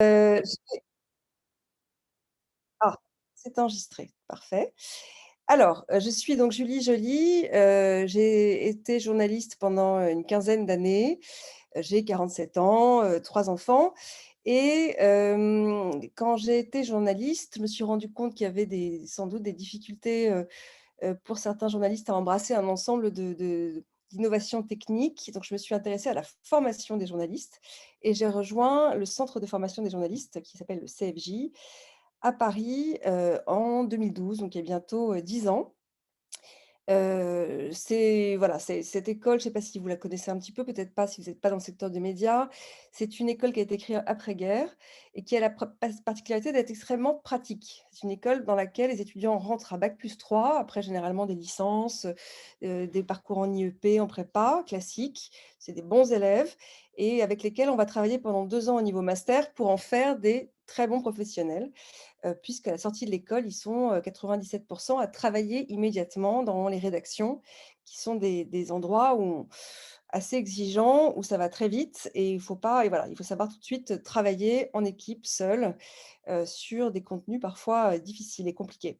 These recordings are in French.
J'ai ah, c'est enregistré, parfait. Alors, je suis donc Julie Joly, j'ai été journaliste pendant, une quinzaine d'années. J'ai 47 ans, 3 enfants et quand j'ai été journaliste, je me suis rendu compte qu'il y avait sans doute des difficultés, pour certains journalistes à embrasser un ensemble d'innovations techniques. Donc je me suis intéressée à la formation des journalistes et j'ai rejoint le centre de formation des journalistes qui s'appelle le CFJ à Paris, en 2012, donc il y a bientôt, 10 ans. C'est voilà, c'est cette école, je ne sais pas si vous la connaissez un petit peu, peut-être pas si vous n'êtes pas dans le secteur des médias. C'est une école qui a été créée après-guerre et qui a la particularité d'être extrêmement pratique. C'est une école dans laquelle les étudiants rentrent à bac+3, après généralement des licences, des parcours en IEP, en prépa classique. C'est des bons élèves et avec lesquels on va travailler pendant 2 ans au niveau master pour en faire des très bons professionnels. Puisqu'à la sortie de l'école, ils sont, 97 à travailler immédiatement dans les rédactions, qui sont des endroits assez exigeants, où ça va très vite et il faut pas et voilà, il faut savoir tout de suite travailler en équipe, seul, sur des contenus parfois, difficiles et compliqués.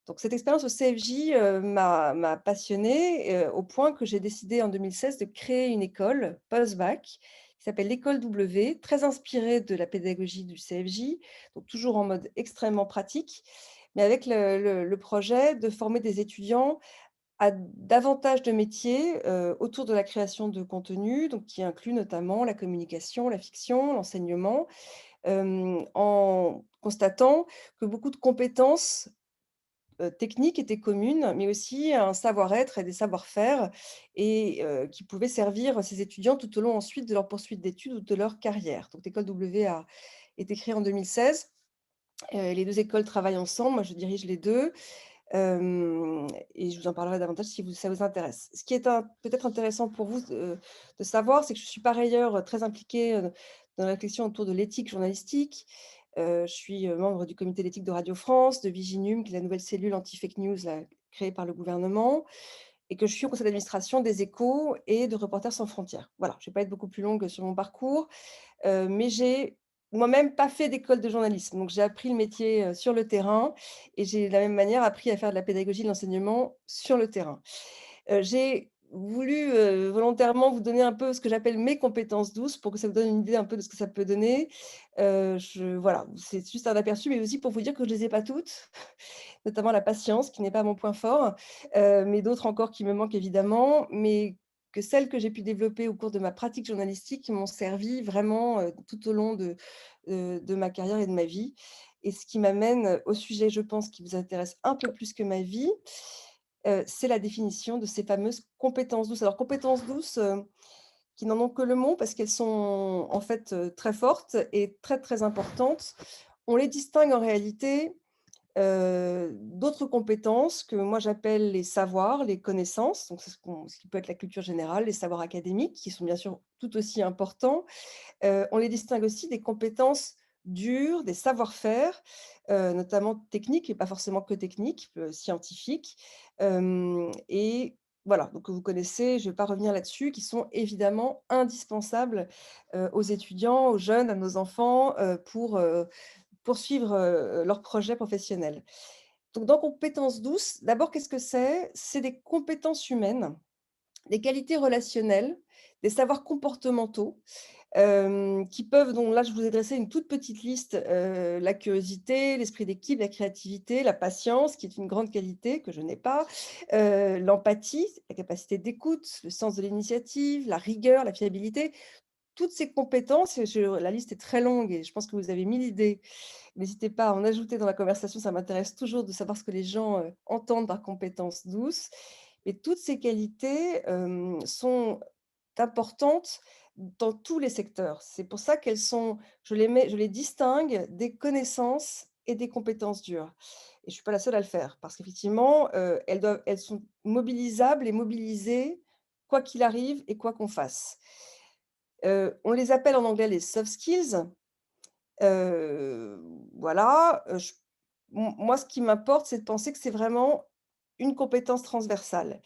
Donc cette expérience au CFJ, m'a passionnée, au point que j'ai décidé en 2016 de créer une école post-bac qui s'appelle l'école W, très inspirée de la pédagogie du CFJ, donc toujours en mode extrêmement pratique, mais avec le projet de former des étudiants à davantage de métiers, autour de la création de contenu, donc qui inclut notamment la communication, la fiction, l'enseignement, en constatant que beaucoup de compétences techniques étaient communes, mais aussi un savoir-être et des savoir-faire et qui pouvaient servir ces étudiants tout au long ensuite de leur poursuite d'études ou de leur carrière. Donc l'école W a été créée en 2016, les 2 écoles travaillent ensemble. Moi, je dirige les 2, et je vous en parlerai davantage si ça vous intéresse. Ce qui est peut-être intéressant pour vous de savoir, c'est que je suis par ailleurs très impliquée, dans la réflexion autour de l'éthique journalistique. Je suis, membre du comité d'éthique de Radio France, de Viginum, qui est la nouvelle cellule anti-fake news là, créée par le gouvernement et que je suis au conseil d'administration des Échos et de Reporters sans frontières. Voilà, je ne vais pas être beaucoup plus longue sur mon parcours, mais j'ai moi-même pas fait d'école de journalisme, donc j'ai appris le métier, sur le terrain et j'ai de la même manière appris à faire de la pédagogie, de l'enseignement sur le terrain. J'ai voulu, volontairement vous donner un peu ce que j'appelle mes compétences douces pour que ça vous donne une idée un peu de ce que ça peut donner. Voilà, c'est juste un aperçu, mais aussi pour vous dire que je les ai pas toutes, notamment la patience qui n'est pas mon point fort, mais d'autres encore qui me manquent évidemment, mais que celles que j'ai pu développer au cours de ma pratique journalistique m'ont servi vraiment, tout au long de ma carrière et de ma vie et ce qui m'amène au sujet, je pense, qui vous intéresse un peu plus que ma vie, c'est la définition de ces fameuses compétences douces. Alors compétences douces, qui n'en ont que le mot parce qu'elles sont en fait, très fortes et très, très importantes. On les distingue en réalité, d'autres compétences que moi j'appelle les savoirs, les connaissances, donc c'est ce qui peut être la culture générale, les savoirs académiques qui sont bien sûr tout aussi importants. On les distingue aussi des compétences dures, des savoir-faire, notamment techniques et pas forcément que techniques, scientifiques. Et voilà, donc que vous connaissez, je ne vais pas revenir là-dessus, qui sont évidemment indispensables, aux étudiants, aux jeunes, à nos enfants, pour, poursuivre, leurs projets professionnels. Donc dans compétences douces, d'abord qu'est-ce que c'est? C'est des compétences humaines, des qualités relationnelles, des savoirs comportementaux, qui peuvent donc là, je vous ai dressé une toute petite liste, la curiosité, l'esprit d'équipe, la créativité, la patience, qui est une grande qualité que je n'ai pas, l'empathie, la capacité d'écoute, le sens de l'initiative, la rigueur, la fiabilité. Toutes ces compétences, la liste est très longue et je pense que vous avez 1000 idées. N'hésitez pas à en ajouter dans la conversation, ça m'intéresse toujours de savoir ce que les gens, entendent par compétences douces. Et toutes ces qualités, sont importantes dans tous les secteurs. C'est pour ça qu'elles sont je les distingue des connaissances et des compétences dures. Et je suis pas la seule à le faire parce qu'effectivement, elles sont mobilisables et mobilisées quoi qu'il arrive et quoi qu'on fasse. On les appelle en anglais les soft skills. Heu, voilà, moi, ce qui m'importe, c'est de penser que c'est vraiment une compétence transversale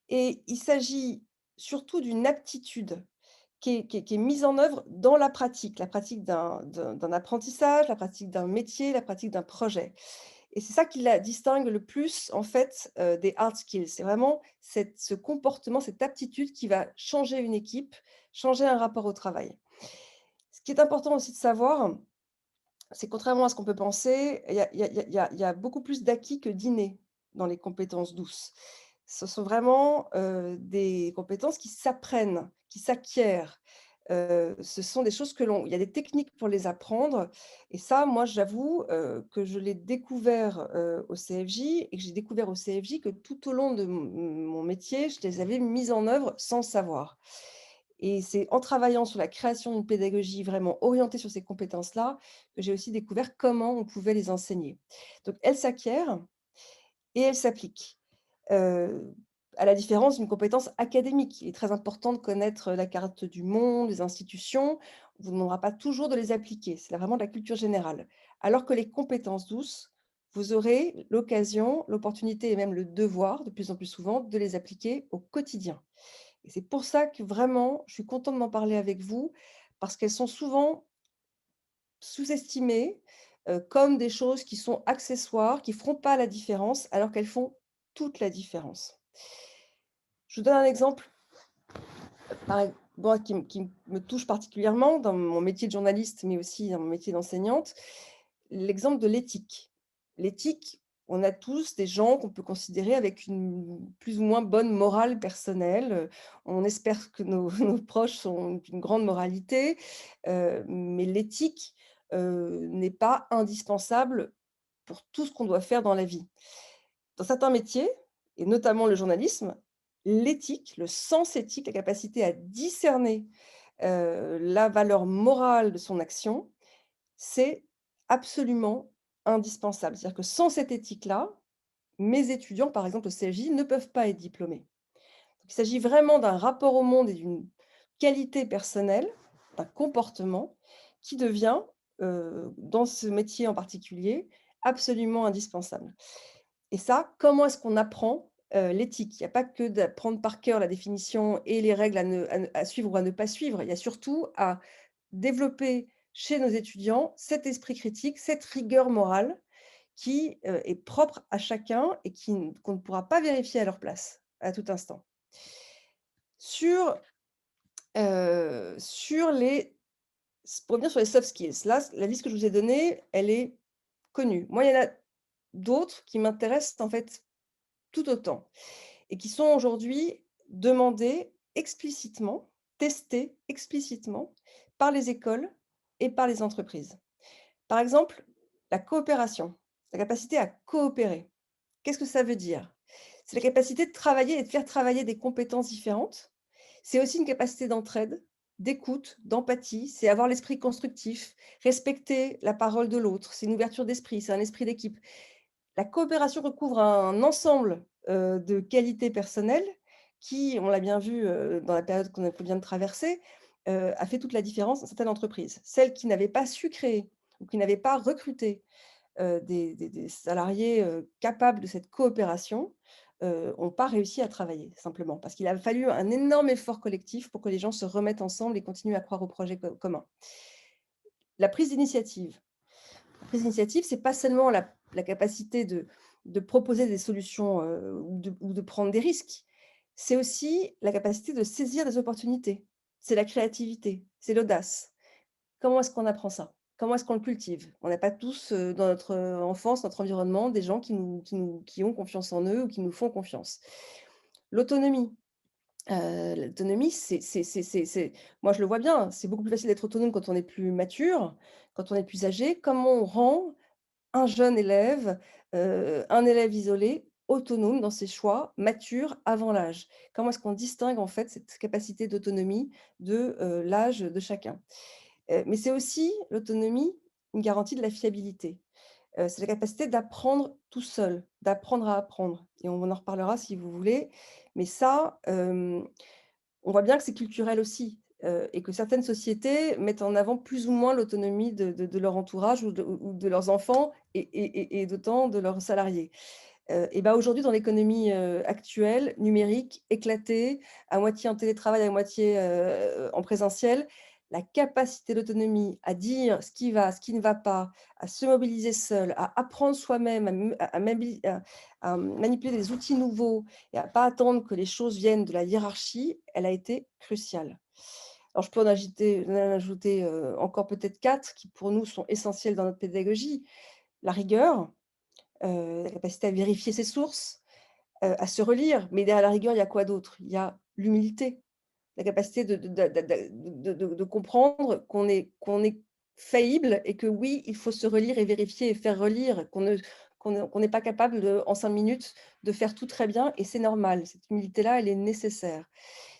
et il s'agit surtout d'une aptitude qui est mise en œuvre dans la pratique d'un apprentissage, la pratique d'un métier, la pratique d'un projet. Et c'est ça qui la distingue le plus, en fait, des hard skills. C'est vraiment ce comportement, cette aptitude qui va changer une équipe, changer un rapport au travail. Ce qui est important aussi de savoir, c'est contrairement à ce qu'on peut penser, il y a beaucoup plus d'acquis que d'innés dans les compétences douces. Ce sont vraiment, des compétences qui s'apprennent, qui s'acquièrent. Ce sont des choses que l'on il y a des techniques pour les apprendre et ça, moi, j'avoue, que je l'ai découvert, au CFJ et que j'ai découvert au CFJ que tout au long de mon métier, je les avais mises en œuvre sans le savoir. Et c'est en travaillant sur la création d'une pédagogie vraiment orientée sur ces compétences-là, que j'ai aussi découvert comment on pouvait les enseigner. Donc elles s'acquièrent et elles s'appliquent. Heu, à la différence d'une compétence académique. Il est très important de connaître la carte du monde, les institutions. On vous demandera pas toujours de les appliquer, c'est vraiment de la culture générale. Alors que les compétences douces, vous aurez l'occasion, l'opportunité et même le devoir, de plus en plus souvent, de les appliquer au quotidien. Et c'est pour ça que vraiment, je suis contente d'en parler avec vous, parce qu'elles sont souvent sous-estimées, comme des choses qui sont accessoires, qui feront pas la différence, alors qu'elles font toute la différence. Je vous donne un exemple, par ex moi qui me touche particulièrement dans mon métier de journaliste, mais aussi dans mon métier d'enseignante, l'exemple de l'éthique. L'éthique, on a tous des gens qu'on peut considérer avec une plus ou moins bonne morale personnelle, on espère que nos nos proches sont d'une grande moralité, mais l'éthique, n'est pas indispensable pour tout ce qu'on doit faire dans la vie. Dans certains métiers, et notamment le journalisme, l'éthique, le sens éthique, la capacité à discerner, la valeur morale de son action, c'est absolument indispensable. C'est-à-dire que sans cette éthique-là, mes étudiants, par exemple au CFJ, ne peuvent pas être diplômés. Donc il s'agit vraiment d'un rapport au monde et d'une qualité personnelle, d'un comportement qui devient, dans ce métier en particulier, absolument indispensable. Et ça, comment est-ce qu'on apprend, l'éthique? Il y a pas que d'apprendre par cœur la définition et les règles à suivre ou à ne pas suivre. Il y a surtout à développer chez nos étudiants cet esprit critique, cette rigueur morale qui, est propre à chacun et qu'on ne pourra pas vérifier à leur place, à tout instant. Sur, sur les pour revenir sur les soft skills, là, la liste que je vous ai donnée, elle est connue. Moi, il y en a d'autres qui m'intéressent, en fait, tout autant et qui sont aujourd'hui demandées explicitement, testées explicitement par les écoles et par les entreprises. Par exemple, la coopération, la capacité à coopérer. Qu'est-ce que ça veut dire? C'est la capacité de travailler et de faire travailler des compétences différentes. C'est aussi une capacité d'entraide, d'écoute, d'empathie, c'est avoir l'esprit constructif, respecter la parole de l'autre, c'est une ouverture d'esprit, c'est un esprit d'équipe. La coopération recouvre un ensemble, de qualités personnelles qui, on l'a bien vu, dans la période qu'on vient de traverser, a fait toute la différence dans certaines entreprises. Celles qui n'avaient pas su créer ou qui n'avaient pas recruté, des salariés, capables de cette coopération, ont pas réussi à travailler simplement. Parce qu'il a fallu un énorme effort collectif pour que les gens se remettent ensemble et continuent à croire au projet commun. La prise d'initiative. La prise d'initiative, c'est pas seulement la capacité de proposer des solutions, ou de prendre des risques. C'est aussi la capacité de saisir des opportunités. C'est la créativité, c'est l'audace. Comment est-ce qu'on apprend ça? Comment est-ce qu'on le cultive? On n'a pas tous, dans notre, enfance, notre environnement, des gens qui ont confiance en eux ou qui nous font confiance. L'autonomie. L'autonomie, c'est moi je le vois bien, c'est beaucoup plus facile d'être autonome quand on est plus mature, quand on est plus âgé. Comment on rend un jeune élève, un élève isolé, autonome dans ses choix, mature avant l'âge? Comment est-ce qu'on distingue en fait cette capacité d'autonomie de, l'âge de chacun? Mais c'est aussi l'autonomie, une garantie de la fiabilité. C'est la capacité d'apprendre tout seul, d'apprendre à apprendre et on en reparlera si vous voulez. Mais ça, on voit bien que c'est culturel aussi, et que certaines sociétés mettent en avant plus ou moins l'autonomie de leur entourage ou de leurs enfants et d'autant de leurs salariés. Et bah, aujourd'hui, dans l'économie, actuelle, numérique, éclatée, à moitié en télétravail, à moitié, en présentiel, la capacité d'autonomie à dire ce qui va, ce qui ne va pas, à se mobiliser seul, à apprendre soi-même, à manipuler des outils nouveaux et à pas attendre que les choses viennent de la hiérarchie, elle a été cruciale. Alors je peux en ajouter, encore peut-être 4 qui pour nous sont essentiels dans notre pédagogie. La rigueur, la capacité à vérifier ses sources, à se relire. Mais derrière la rigueur, il y a quoi d'autre? Il y a l'humilité, la capacité de comprendre qu'on est faillible et que oui, il faut se relire et vérifier et faire relire, qu'on n'est pas capable de en 5 minutes de faire tout très bien et c'est normal. Cette humilité-là, elle est nécessaire.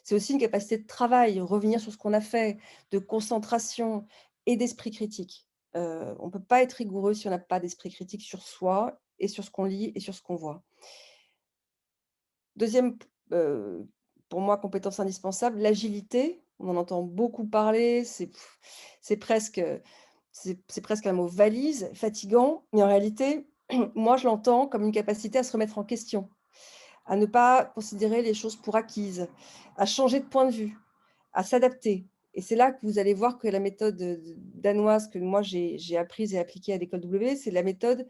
C'est aussi une capacité de travail, revenir sur ce qu'on a fait, de concentration et d'esprit critique. On ne peut pas être rigoureux si on n'a pas d'esprit critique sur soi et sur ce qu'on lit et sur ce qu'on voit. 2e pour moi, compétence indispensable, l'agilité. On en entend beaucoup parler, c'est presque, c'est presque un mot valise, fatigant, mais en réalité, moi, je l'entends comme une capacité à se remettre en question, à ne pas considérer les choses pour acquises, à changer de point de vue, à s'adapter et c'est là que vous allez voir que la méthode, danoise que moi j'ai apprise et appliquée à l'école W, c'est la méthode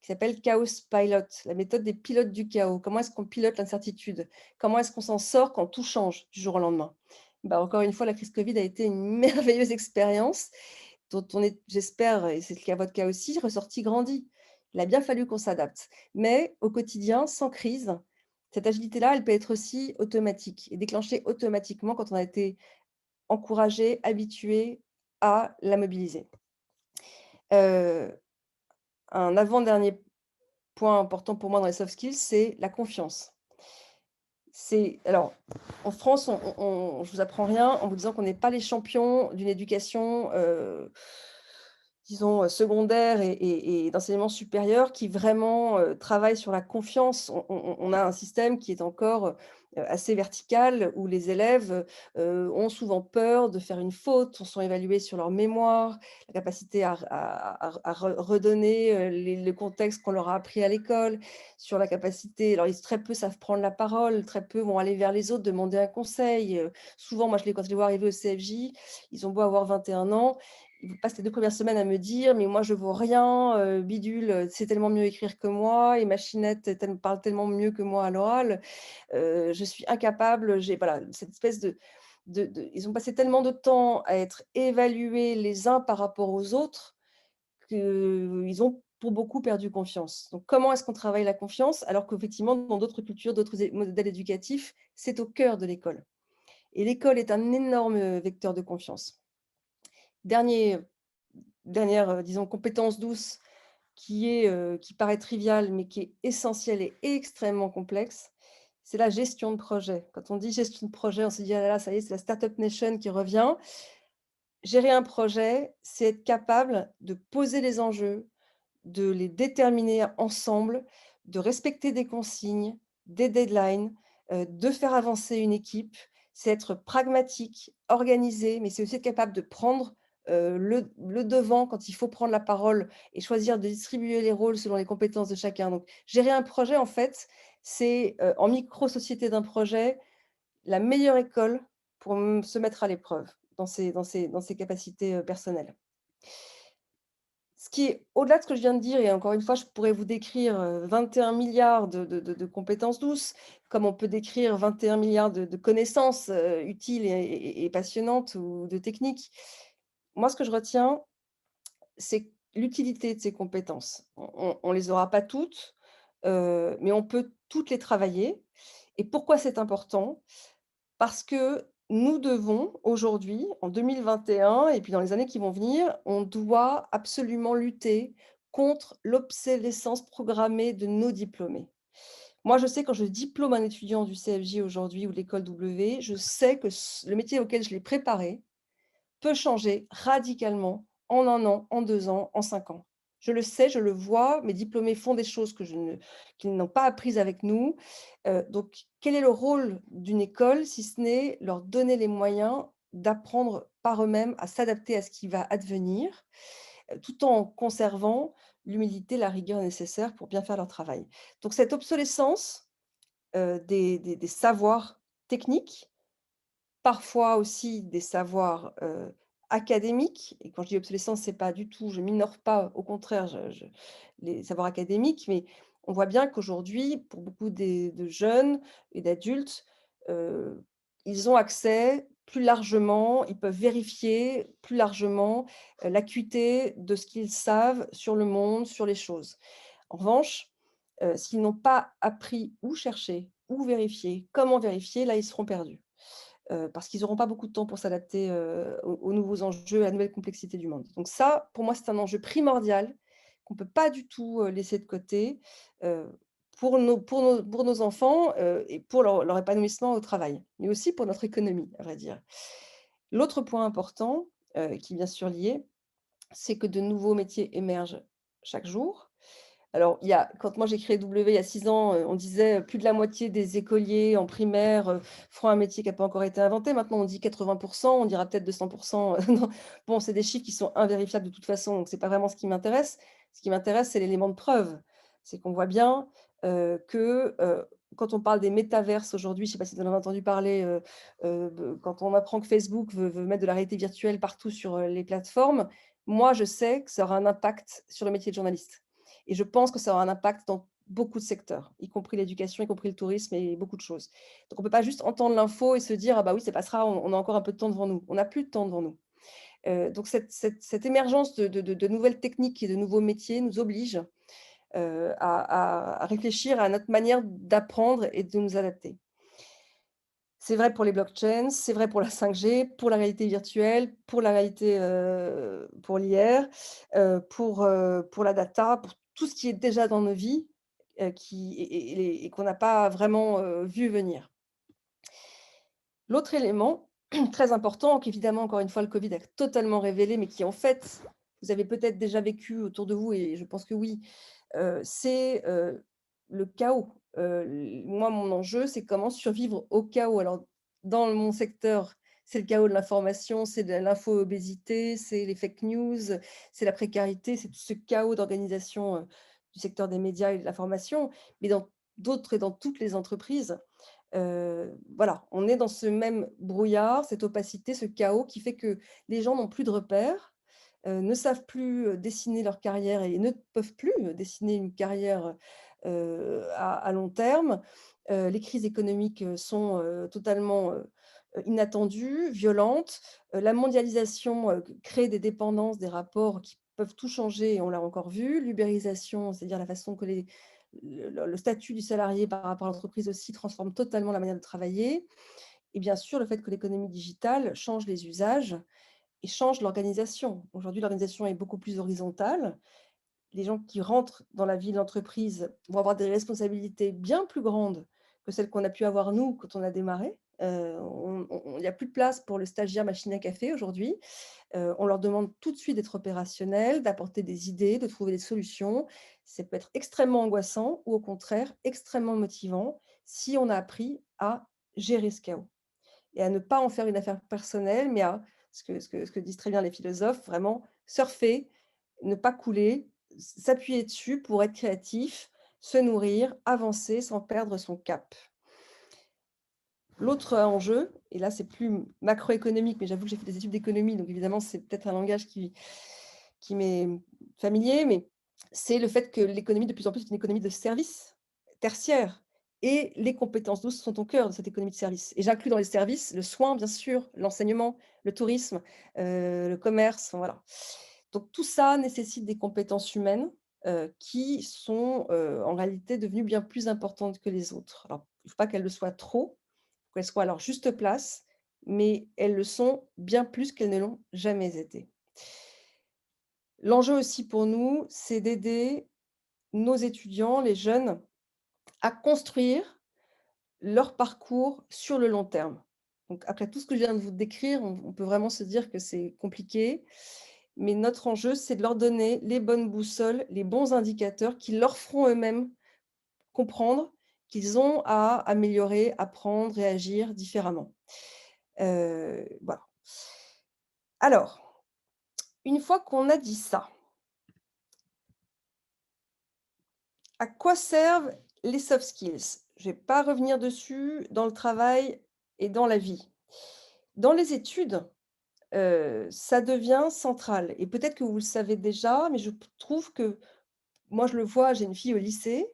qui s'appelle Chaos Pilot, la méthode des pilotes du chaos. Comment est-ce qu'on pilote l'incertitude? Comment est-ce qu'on s'en sort quand tout change du jour au lendemain? Bah, encore une fois, la crise Covid a été une merveilleuse expérience dont on est, j'espère, et c'est le cas votre cas aussi, ressorti grandi. Il a bien fallu qu'on s'adapte. Mais au quotidien, sans crise, cette agilité-là, elle peut être aussi automatique et déclenchée automatiquement quand on a été encouragé, habitué à la mobiliser. Heu, un avant-dernier point important pour moi dans les soft skills, c'est la confiance. C'est alors, en France, je vous apprends rien en vous disant qu'on n'est pas les champions d'une éducation, disons, secondaire et d'enseignement supérieur qui vraiment, travaille sur la confiance. On a un système qui est encore, assez vertical où les élèves, ont souvent peur de faire une faute, sont évalués sur leur mémoire, la capacité à redonner, le contexte qu'on leur a appris à l'école, sur la capacité alors ils très peu savent prendre la parole, très peu vont aller vers les autres, demander un conseil, souvent moi quand je les vois arriver au CFJ, ils ont beau avoir 21 ans, ils passent les 2 premières semaines à me dire: «Mais moi je vaux rien, bidule, sait tellement mieux écrire que moi et machinette parle tellement mieux que moi à l'oral, je suis incapable». J'ai voilà, cette espèce de ils ont passé tellement de temps à être évalués les uns par rapport aux autres qu'ils ont pour beaucoup perdu confiance. Donc comment est-ce qu'on travaille la confiance? Alors qu'effectivement dans d'autres cultures, d'autres modèles éducatifs, c'est au cœur de l'école et l'école est un énorme, vecteur de confiance. Dernier Dernière, disons compétence douce qui paraît triviale, mais qui est essentielle et extrêmement complexe, c'est la gestion de projet. Quand on dit gestion de projet, on se dit: «Ah là là, ça y est, c'est la startup nation qui revient». Gérer un projet, c'est être capable de poser les enjeux, de les déterminer ensemble, de respecter des consignes, des deadlines, de faire avancer une équipe. C'est être pragmatique, organisé, mais c'est aussi être capable de prendre, le devant quand il faut prendre la parole et choisir de distribuer les rôles selon les compétences de chacun. Donc gérer un projet, en fait, c'est, en micro-société d'un projet, la meilleure école pour se mettre à l'épreuve dans ses capacités, personnelles. Ce qui est au-delà de ce que je viens de dire et encore une fois, je pourrais vous décrire, 21 000 000 de compétences douces, comme on peut décrire 21 000 000 de connaissances, utiles et passionnantes ou de techniques. Moi, ce que je retiens, c'est l'utilité de ces compétences. On les aura pas toutes, mais on peut toutes les travailler et pourquoi c'est important? Parce que nous devons aujourd'hui, en 2021 et puis dans les années qui vont venir, on doit absolument lutter contre l'obsolescence programmée de nos diplômés. Moi, je sais quand je diplôme un étudiant du CFJ aujourd'hui ou de l'école W, je sais que le métier auquel je l'ai préparé peut changer radicalement en 1 an, en 2 ans, en 5 ans. Je le sais, je le vois, mes diplômés font des choses qu'ils n'ont pas apprises avec nous. Donc quel est le rôle d'une école si ce n'est leur donner les moyens d'apprendre par eux-mêmes à s'adapter à ce qui va advenir, tout en conservant l'humilité, la rigueur nécessaires pour bien faire leur travail. Donc cette obsolescence, des savoirs techniques, parfois aussi des savoirs, académiques, et quand je dis obsolescence, c'est pas du tout, je minore pas, au contraire, je les savoirs académiques, mais on voit bien qu'aujourd'hui, pour beaucoup de jeunes et d'adultes, heu, ils ont accès plus largement, ils peuvent vérifier plus largement, l'acuité de ce qu'ils savent sur le monde, sur les choses. En revanche, s'ils n'ont pas appris où chercher, où vérifier, comment vérifier, là, ils seront perdus. Parce qu'ils n'auront pas beaucoup de temps pour s'adapter, aux nouveaux enjeux, à la nouvelle complexité du monde. Donc ça, pour moi, c'est un enjeu primordial qu'on ne peut pas du tout, laisser de côté, heu, pour nos enfants, et pour leur épanouissement au travail, mais aussi pour notre économie, à vrai dire. L'autre point important, qui est bien sûr lié, c'est que de nouveaux métiers émergent chaque jour. Alors, il y a quand moi j'ai créé W il y a 6 ans, on disait, plus de la moitié des écoliers en primaire, feront un métier qui a pas encore été inventé. Maintenant, on dit 80, on dira peut-être 200, non. Bon, c'est des chiffres qui sont invérifiables de toute façon, donc c'est pas vraiment ce qui m'intéresse. Ce qui m'intéresse, c'est l'élément de preuve. C'est qu'on voit bien, que, quand on parle des métaverses aujourd'hui, je sais pas si vous en avez entendu parler, quand on apprend que Facebook veut mettre de la réalité virtuelle partout sur, les plateformes, moi je sais que ça aura un impact sur le métier de journaliste. Et je pense que ça aura un impact dans beaucoup de secteurs, y compris l'éducation, y compris le tourisme et beaucoup de choses. Donc on ne peut pas juste entendre l'info et se dire: «Ah bah oui, ça passera, on a encore un peu de temps devant nous». On n'a plus de temps devant nous. Donc cette émergence de nouvelles techniques et de nouveaux métiers nous oblige, à réfléchir à notre manière d'apprendre et de nous adapter. C'est vrai pour les blockchains, c'est vrai pour la 5G, pour la réalité virtuelle, pour la réalité, pour l'IR, pour la data, pour tout ce qui est déjà dans nos vies, qui et qu'on n'a pas vraiment, vu venir. L'autre élément très important, qu'évidemment, encore une fois, le Covid a totalement révélé, mais qui en fait, vous avez peut-être déjà vécu autour de vous et je pense que oui, c'est, le chaos. Moi, mon enjeu, c'est comment survivre au chaos. Alors, dans mon secteur, c'est le chaos de l'information, c'est de l'info-obésité, c'est les fake news, c'est la précarité, c'est tout ce chaos d'organisation, du secteur des médias et de l'information. Mais dans d'autres et dans toutes les entreprises, voilà, on est dans ce même brouillard, cette opacité, ce chaos qui fait que les gens n'ont plus de repères, ne savent plus, dessiner leur carrière et ne peuvent plus, dessiner une carrière, à long terme. Les crises économiques, sont, totalement, inattendues, violentes. La mondialisation, crée des dépendances, des rapports qui peuvent tout changer et on l'a encore vu. L'ubérisation, c'est-à-dire la façon que le statut du salarié par rapport à l'entreprise aussi transforme totalement la manière de travailler, et bien sûr le fait que l'économie digitale change les usages et change l'organisation. Aujourd'hui, l'organisation est beaucoup plus horizontale. Les gens qui rentrent dans la vie de l'entreprise vont avoir des responsabilités bien plus grandes que celles qu'on a pu avoir nous quand on a démarré. Il n'y a plus de place pour le stagiaire machine à café aujourd'hui. On leur demande tout de suite d'être opérationnels, d'apporter des idées, de trouver des solutions. Ça peut être extrêmement angoissant ou au contraire extrêmement motivant si on a appris à gérer ce chaos et à ne pas en faire une affaire personnelle, mais à ce que disent très bien les philosophes, vraiment surfer, ne pas couler, s'appuyer dessus pour être créatif, se nourrir, avancer sans perdre son cap. L'autre enjeu, et là c'est plus macroéconomique, mais j'avoue que j'ai fait des études d'économie, donc évidemment c'est peut-être un langage qui m'est familier, mais c'est le fait que l'économie de plus en plus est une économie de services, tertiaire, et les compétences douces sont au cœur de cette économie de services, et j'inclus dans les services le soin bien sûr, l'enseignement, le tourisme, le commerce, enfin voilà. Donc tout ça nécessite des compétences humaines, qui sont, en réalité devenues bien plus importantes que les autres. Alors, il ne faut pas qu'elles le soient trop, qu'elles soient à leur juste place, mais elles le sont bien plus qu'elles ne l'ont jamais été. L'enjeu aussi pour nous, c'est d'aider nos étudiants, les jeunes, à construire leur parcours sur le long terme. Donc après tout ce que je viens de vous décrire, on peut vraiment se dire que c'est compliqué, mais notre enjeu, c'est de leur donner les bonnes boussoles, les bons indicateurs qui leur feront eux-mêmes comprendre qu'ils ont à améliorer, apprendre et agir différemment. Voilà. Alors, une fois qu'on a dit ça, À quoi servent les soft skills? Je vais pas revenir dessus dans le travail et dans la vie. Dans les études, ça devient central et peut-être que vous le savez déjà, mais je trouve que moi je le vois, j'ai une fille au lycée,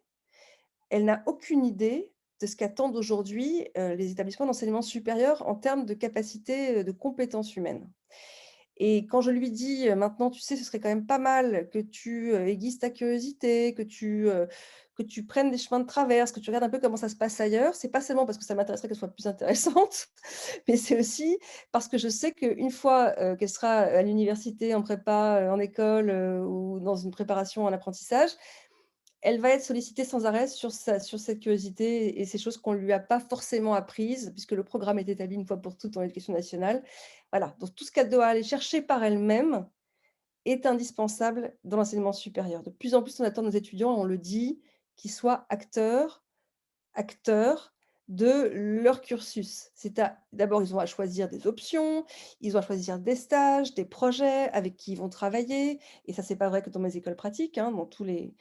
elle n'a aucune idée de ce qu'attendent aujourd'hui, les établissements d'enseignement supérieur en termes de capacité, de compétences humaines. Et quand je lui dis, maintenant, tu sais, ce serait quand même pas mal que tu, aiguises ta curiosité, que tu prennes des chemins de traverse, que tu regardes un peu comment ça se passe ailleurs. C'est pas seulement parce que ça m'intéresserait qu'elle soit plus intéressante, mais c'est aussi parce que je sais qu'une fois, qu'elle sera à l'université, en prépa, en école, ou dans une préparation en apprentissage, elle va être sollicitée sans arrêt sur cette curiosité et ces choses qu'on ne lui a pas forcément apprises, puisque le programme est établi une fois pour toutes dans l'éducation nationale. Voilà, donc tout ce qu'elle doit aller chercher par elle-même est indispensable dans l'enseignement supérieur. De plus en plus, on attend de nos étudiants, on le dit, qu'ils soient acteurs de leur cursus. D'abord, ils ont à choisir des options, ils ont à choisir des stages, des projets avec qui ils vont travailler. Et ça, c'est pas vrai que dans mes écoles pratiques, hein, dans tous les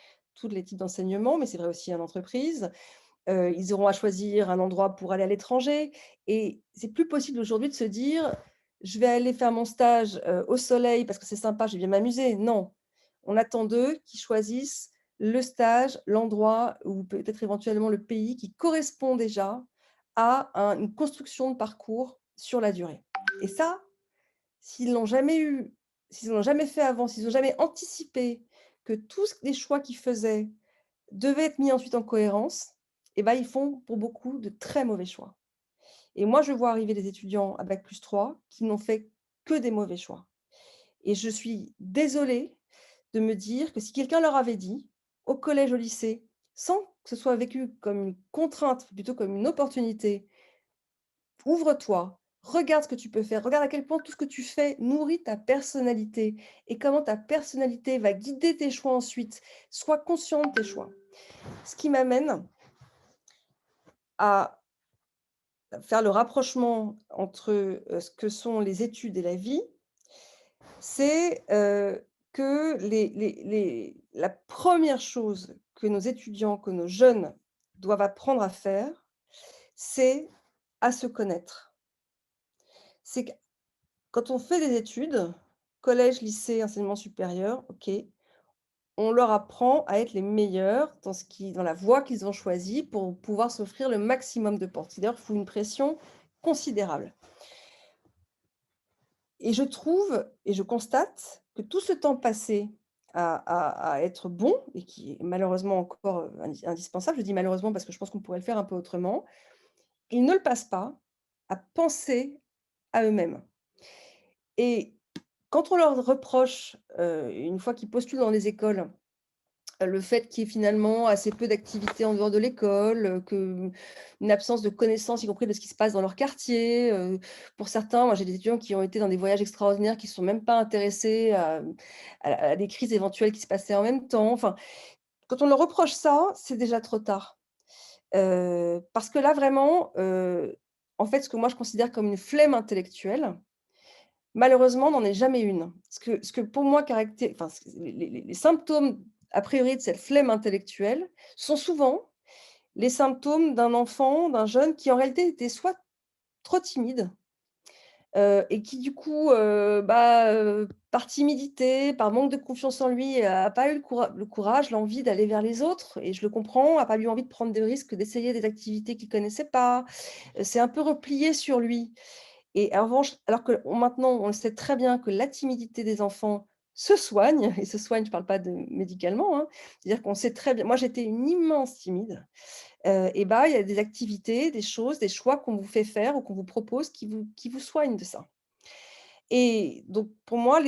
types d'enseignement, mais c'est vrai aussi en entreprise. Ils auront à choisir un endroit pour aller à l'étranger et c'est plus possible aujourd'hui de se dire: «Je vais aller faire mon stage, au soleil parce que c'est sympa, je vais bien m'amuser». Non, on attend d'eux qu'ils choisissent le stage, l'endroit ou peut-être éventuellement le pays qui correspond déjà à une construction de parcours sur la durée et ça, s'ils l'ont jamais eu, s'ils l'ont jamais fait avant, s'ils ont jamais anticipé que tous les choix qu'ils faisaient devaient être mis ensuite en cohérence, et ben, ils font pour beaucoup de très mauvais choix. Et moi, je vois arriver des étudiants à bac+3 qui n'ont fait que des mauvais choix. Et je suis désolée de me dire que si quelqu'un leur avait dit, au collège, au lycée, sans que ce soit vécu comme une contrainte, plutôt comme une opportunité: «Ouvre-toi, regarde ce que tu peux faire, regarde à quel point tout ce que tu fais nourrit ta personnalité et comment ta personnalité va guider tes choix ensuite. Sois conscient de tes choix». Ce qui m'amène à faire le rapprochement entre, ce que sont les études et la vie, c'est, que la première chose que nos étudiants, que nos jeunes doivent apprendre à faire, c'est à se connaître. C'est que quand on fait des études, collège, lycée, enseignement supérieur, OK, on leur apprend à être les meilleurs dans la voie qu'ils ont choisie pour pouvoir s'offrir le maximum de portes. C'est d'ailleurs sous une pression considérable. Et je trouve et je constate que tout ce temps passé à être bon et qui est malheureusement encore, indispensable, je dis malheureusement parce que je pense qu'on pourrait le faire un peu autrement, ils ne le passent pas à penser à eux-mêmes. Et quand on leur reproche, une fois qu'ils postulent dans les écoles, le fait qu'il y ait finalement assez peu d'activités en dehors de l'école, une absence de connaissances, y compris de ce qui se passe dans leur quartier. Pour certains, moi j'ai des étudiants qui ont été dans des voyages extraordinaires, qui ne sont même pas intéressés à des crises éventuelles qui se passaient en même temps. Enfin, quand on leur reproche ça, c'est déjà trop tard. Parce que là vraiment, en fait, ce que moi je considère comme une flemme intellectuelle, malheureusement, n'en est jamais une. Ce que pour moi enfin, les symptômes a priori de cette flemme intellectuelle sont souvent les symptômes d'un enfant, d'un jeune qui en réalité était soit trop timide, et qui du coup, par timidité, par manque de confiance en lui, a pas eu le courage, l'envie d'aller vers les autres et je le comprends, a pas eu envie de prendre des risques, d'essayer des activités qu'il connaissait pas, s'est un peu replié sur lui. Et en revanche, alors que maintenant, on le sait très bien que la timidité des enfants se soigne et se soigne, je ne parle pas de médicalement, hein. C'est-à-dire qu'on sait très bien moi, j'étais une immense timide, et bah, il y a des activités, des choses, des choix qu'on vous fait faire ou qu'on vous propose qui vous soignent de ça. Et donc pour moi,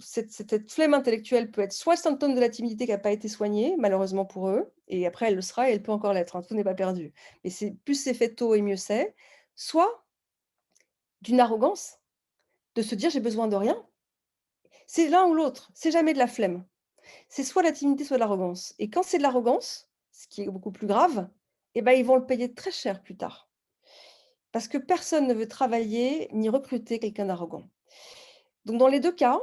cette flemme intellectuelle peut être soit le symptôme de la timidité qui a pas été soignée, malheureusement pour eux, et après elle le sera et elle peut encore l'être, hein, tout n'est pas perdu. Mais plus c'est fait tôt et mieux c'est. Soit d'une arrogance. De se dire: «J'ai besoin de rien». C'est l'un ou l'autre, c'est jamais de la flemme. C'est soit la timidité, soit l'arrogance et quand c'est de l'arrogance, ce qui est beaucoup plus grave, et ben, ils vont le payer très cher plus tard. Parce que personne ne veut travailler ni recruter quelqu'un d'arrogant. Donc dans les 2 cas,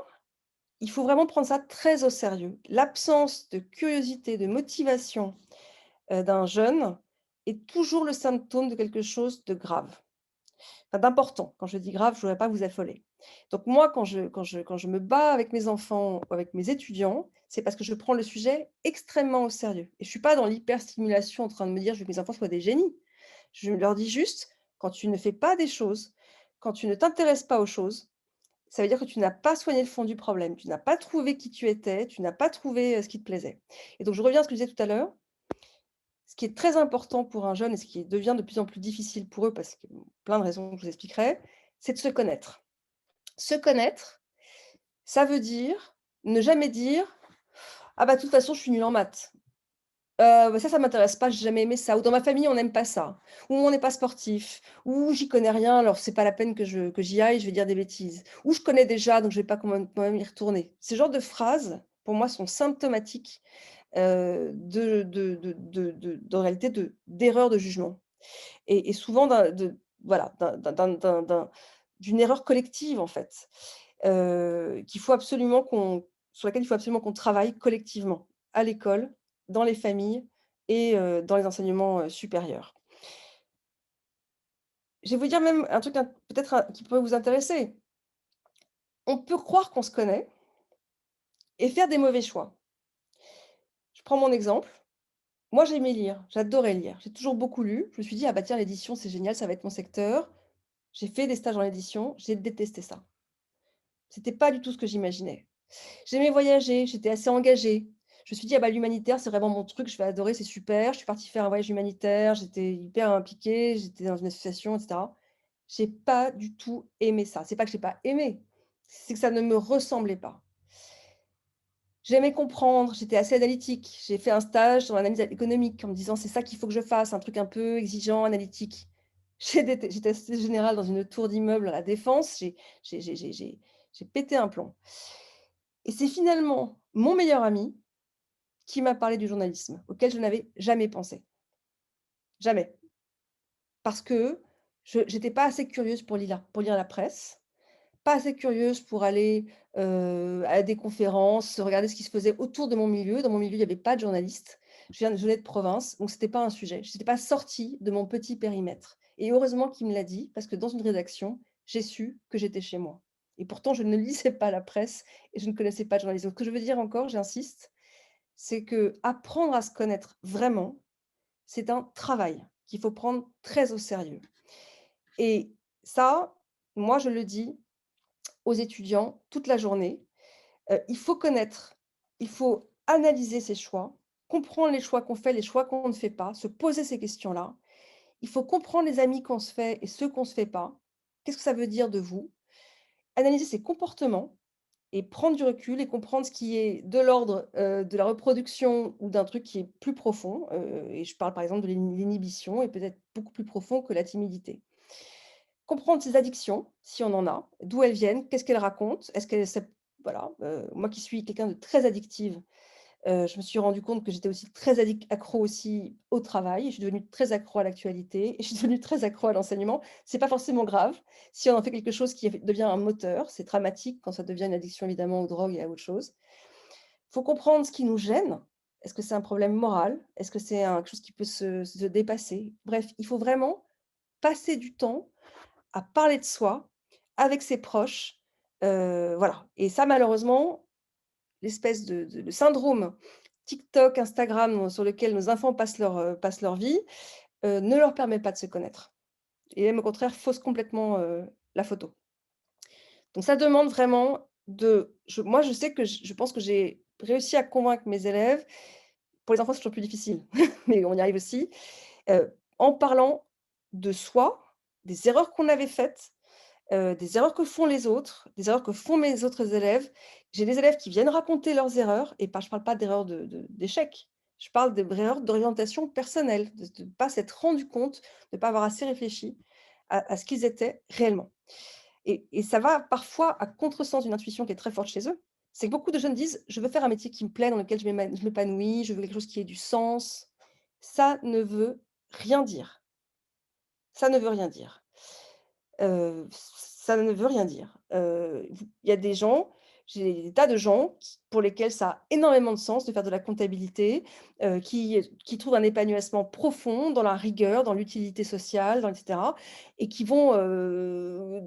il faut vraiment prendre ça très au sérieux. L'absence de curiosité, de motivation, d'un jeune est toujours le symptôme de quelque chose de grave, enfin d'important. Quand je dis grave, je ne voudrais pas vous affoler. Donc moi, quand je me bats avec mes enfants ou avec mes étudiants, c'est parce que je prends le sujet extrêmement au sérieux et je suis pas dans l'hyperstimulation en train de me dire: «Je veux que mes enfants soient des génies». Je leur dis juste: «Quand tu ne fais pas des choses, quand tu ne t'intéresses pas aux choses, ça veut dire que tu n'as pas soigné le fond du problème. Tu n'as pas trouvé qui tu étais, tu n'as pas trouvé, ce qui te plaisait». Et donc je reviens à ce que je disais tout à l'heure, ce qui est très important pour un jeune et ce qui devient de plus en plus difficile pour eux parce que plein de raisons que je vous expliquerai, c'est de se connaître. Se connaître, ça veut dire ne jamais dire: «Ah bah, de toute façon, je suis nul en maths. Bah, ça m'intéresse pas, j'ai jamais aimé ça» ou «Dans ma famille, on n'aime pas ça» ou «On n'est pas sportif» ou «J'y connais rien, alors c'est pas la peine que j'y aille, je vais dire des bêtises» ou «Je connais déjà, donc je vais pas quand même y retourner». Ce genre de phrases, pour moi, sont symptomatiques, en réalité d'erreurs de jugement et souvent d'une erreur collective, en fait, qu'il faut absolument qu'on sur laquelle il faut absolument qu'on travaille collectivement, à l'école, dans les familles et dans les enseignements, supérieurs. Je vais vous dire même un truc peut-être qui pourrait vous intéresser. On peut croire qu'on se connaît et faire des mauvais choix. Je prends mon exemple. Moi, j'aimais lire, j'adorais lire. J'ai toujours beaucoup lu. Je me suis dit: «Ah bah tiens, l'édition, c'est génial, ça va être mon secteur». J'ai fait des stages en édition, j'ai détesté ça. C'était pas du tout ce que j'imaginais. J'aimais voyager, j'étais assez engagée. Je me suis dit: «Ah bah, l'humanitaire, c'est vraiment mon truc, je vais adorer, c'est super». Je suis partie faire un voyage humanitaire, j'étais hyper impliquée, j'étais dans une association et cetera. J'ai pas du tout aimé ça. C'est pas que j'ai pas aimé, c'est que ça ne me ressemblait pas. J'aimais comprendre, j'étais assez analytique. J'ai fait un stage dans l'analyse économique en me disant: «C'est ça qu'il faut que je fasse», un truc un peu exigeant, analytique. J'étais assistante générale dans une tour d'immeuble à La Défense, j'ai pété un plomb et c'est finalement mon meilleur ami qui m'a parlé du journalisme, auquel je n'avais jamais pensé. Jamais. Parce que j'étais pas assez curieuse pour lire la presse, pas assez curieuse pour aller, à des conférences, regarder ce qui se faisait autour de mon milieu. Dans mon milieu, il y avait pas de journalistes. Je venais de province, donc c'était pas un sujet. Je n'étais pas sortie de mon petit périmètre et heureusement qu'il me l'a dit parce que dans une rédaction, j'ai su que j'étais chez moi et pourtant je ne lisais pas la presse et je ne connaissais pas de journalisme. Donc ce que je veux dire encore, j'insiste, c'est qu'apprendre à se connaître vraiment, c'est un travail qu'il faut prendre très au sérieux et ça, moi je le dis aux étudiants toute la journée. Il faut connaître, il faut analyser ses choix, comprendre les choix qu'on fait, les choix qu'on ne fait pas, se poser ces questions-là. Il faut comprendre les amis qu'on se fait et ceux qu'on ne se fait pas. Qu'est-ce que ça veut dire de vous? Analyser ses comportements et prendre du recul et comprendre ce qui est de l'ordre, de la reproduction ou d'un truc qui est plus profond, et je parle par exemple de l'inhibition et peut-être beaucoup plus profond que la timidité. Comprendre ses addictions, si on en a, d'où elles viennent, qu'est-ce qu'elles racontent, est-ce que ça voilà, moi qui suis quelqu'un de très addictive, je me suis rendu compte que j'étais aussi très accro aussi au travail. Je suis devenue très accro à l'actualité et je suis devenue très accro à l'enseignement. C'est pas forcément grave. Si on en fait quelque chose qui devient un moteur, c'est dramatique quand ça devient une addiction évidemment aux drogues et à autre chose. Il faut comprendre ce qui nous gêne. Est-ce que c'est un problème moral? Est-ce que c'est quelque chose qui peut se dépasser? Bref, il faut vraiment passer du temps à parler de soi avec ses proches, voilà et ça malheureusement, l'espèce de syndrome TikTok, Instagram, sur lequel nos enfants passent leur vie, ne leur permet pas de se connaître et même au contraire fausse complètement, la photo. Donc ça demande vraiment moi je sais que je pense que j'ai réussi à convaincre mes élèves. Pour les enfants, c'est toujours plus difficile, mais on y arrive aussi, en parlant de soi, des erreurs qu'on avait faites, des erreurs que font les autres, des erreurs que font mes autres élèves. J'ai des élèves qui viennent raconter leurs erreurs et pas je parle pas d'erreurs d'échecs. Je parle d'erreurs d'orientation personnelle, de pas s'être rendu compte, de pas avoir assez réfléchi à ce qu'ils étaient réellement et ça va parfois à contresens d'une intuition qui est très forte chez eux. C'est que beaucoup de jeunes disent: «Je veux faire un métier qui me plaît, dans lequel je m'épanouis, je veux quelque chose qui ait du sens». Ça ne veut rien dire. Ça ne veut rien dire. Ça ne veut rien dire. Il y a des gens, J'ai des tas de gens pour lesquels ça a énormément de sens de faire de la comptabilité, qui trouvent un épanouissement profond dans la rigueur, dans l'utilité sociale, dans et cetera et qui vont,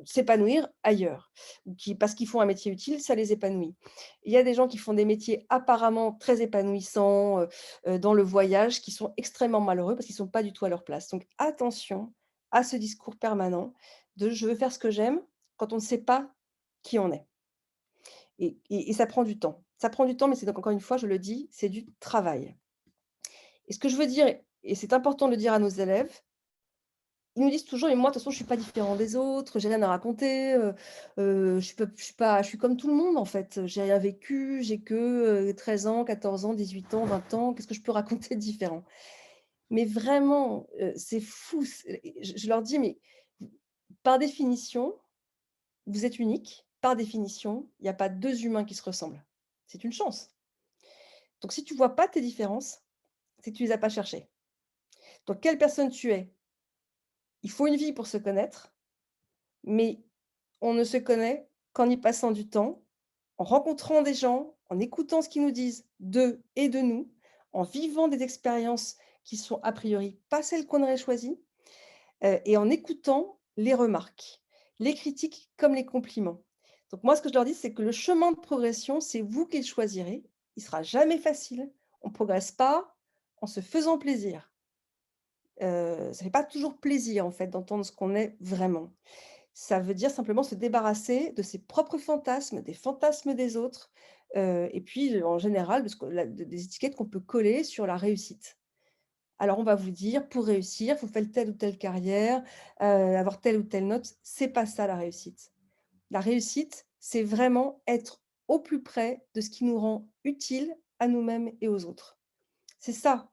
s'épanouir ailleurs. Ou qui parce qu'ils font un métier utile, ça les épanouit. Il y a des gens qui font des métiers apparemment très épanouissants, dans le voyage, qui sont extrêmement malheureux parce qu'ils ne sont pas du tout à leur place. Donc attention à ce discours permanent de: «Je veux faire ce que j'aime», quand on ne sait pas qui on est. Et ça prend du temps. Ça prend du temps, mais c'est donc encore une fois, je le dis, c'est du travail. Et ce que je veux dire et c'est important de le dire à nos élèves, ils nous disent toujours: «Mais moi, de toute façon, je suis pas différent des autres, j'ai rien à raconter, je suis comme tout le monde, en fait. J'ai rien vécu, j'ai que, 13 ans, 14 ans, 18 ans, 20 ans, qu'est-ce que je peux raconter de différent?» Mais vraiment, c'est fou, je leur dis: «Mais par définition, vous êtes uniques. Par définition, il y a pas 2 humains qui se ressemblent. C'est une chance. Donc si tu vois pas tes différences, c'est que tu les as pas cherchées. Donc quelle personne tu es, il faut une vie pour se connaître, mais on ne se connaît qu'en y passant du temps, en rencontrant des gens, en écoutant ce qu'ils nous disent d'eux et de nous, en vivant des expériences qui sont a priori pas celles qu'on aurait choisies, et en écoutant les remarques, les critiques comme les compliments. Donc moi, ce que je leur dis, c'est que le chemin de progression, c'est vous qui le choisirez. Il sera jamais facile. On ne progresse pas en se faisant plaisir. Ça fait pas toujours plaisir, en fait, d'entendre ce qu'on est vraiment. Ça veut dire simplement se débarrasser de ses propres fantasmes, des fantasmes des autres, et puis, en général, de ce que des étiquettes qu'on peut coller sur la réussite. Alors on va vous dire: «Pour réussir, il faut faire telle ou telle carrière, avoir telle ou telle note». C'est pas ça la réussite. La réussite, c'est vraiment être au plus près de ce qui nous rend utile à nous-mêmes et aux autres. C'est ça.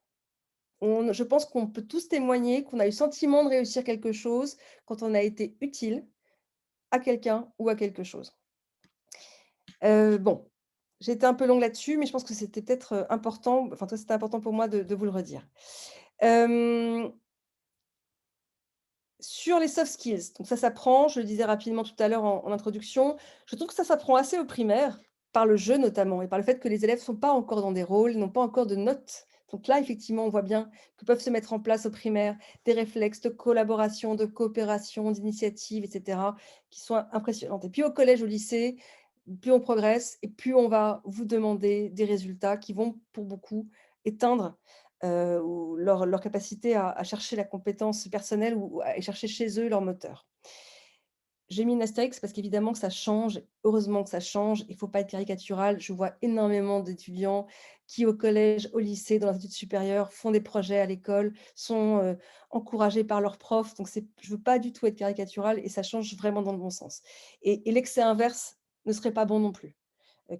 Je pense qu'on peut tous témoigner qu'on a eu le sentiment de réussir quelque chose quand on a été utile à quelqu'un ou à quelque chose. Bon, j'ai été un peu longue là-dessus, mais je pense que c'était peut-être, important, enfin, en tout cas, c'était important pour moi de vous le redire. Hem Sur les soft skills, donc ça s'apprend, je le disais rapidement tout à l'heure en introduction. Je trouve que ça s'apprend assez au primaire, par le jeu notamment et par le fait que les élèves ne sont pas encore dans des rôles, n'ont pas encore de notes. Donc là, effectivement, on voit bien que peuvent se mettre en place au primaire des réflexes de collaboration, de coopération, d'initiative et cetera, qui sont impressionnantes. Et puis au collège, au lycée, plus on progresse et plus on va vous demander des résultats qui vont, pour beaucoup, éteindre ou leur capacité à chercher la compétence personnelle ou à chercher chez eux leur moteur. J'ai mis une astérix parce qu'évidemment que ça change, heureusement que ça change, il faut pas être caricatural. Je vois énormément d'étudiants qui au collège, au lycée, dans leurs études supérieures, font des projets à l'école, sont, encouragés par leurs profs, donc je veux pas du tout être caricatural et ça change vraiment dans le bon sens et l'excès inverse ne serait pas bon non plus.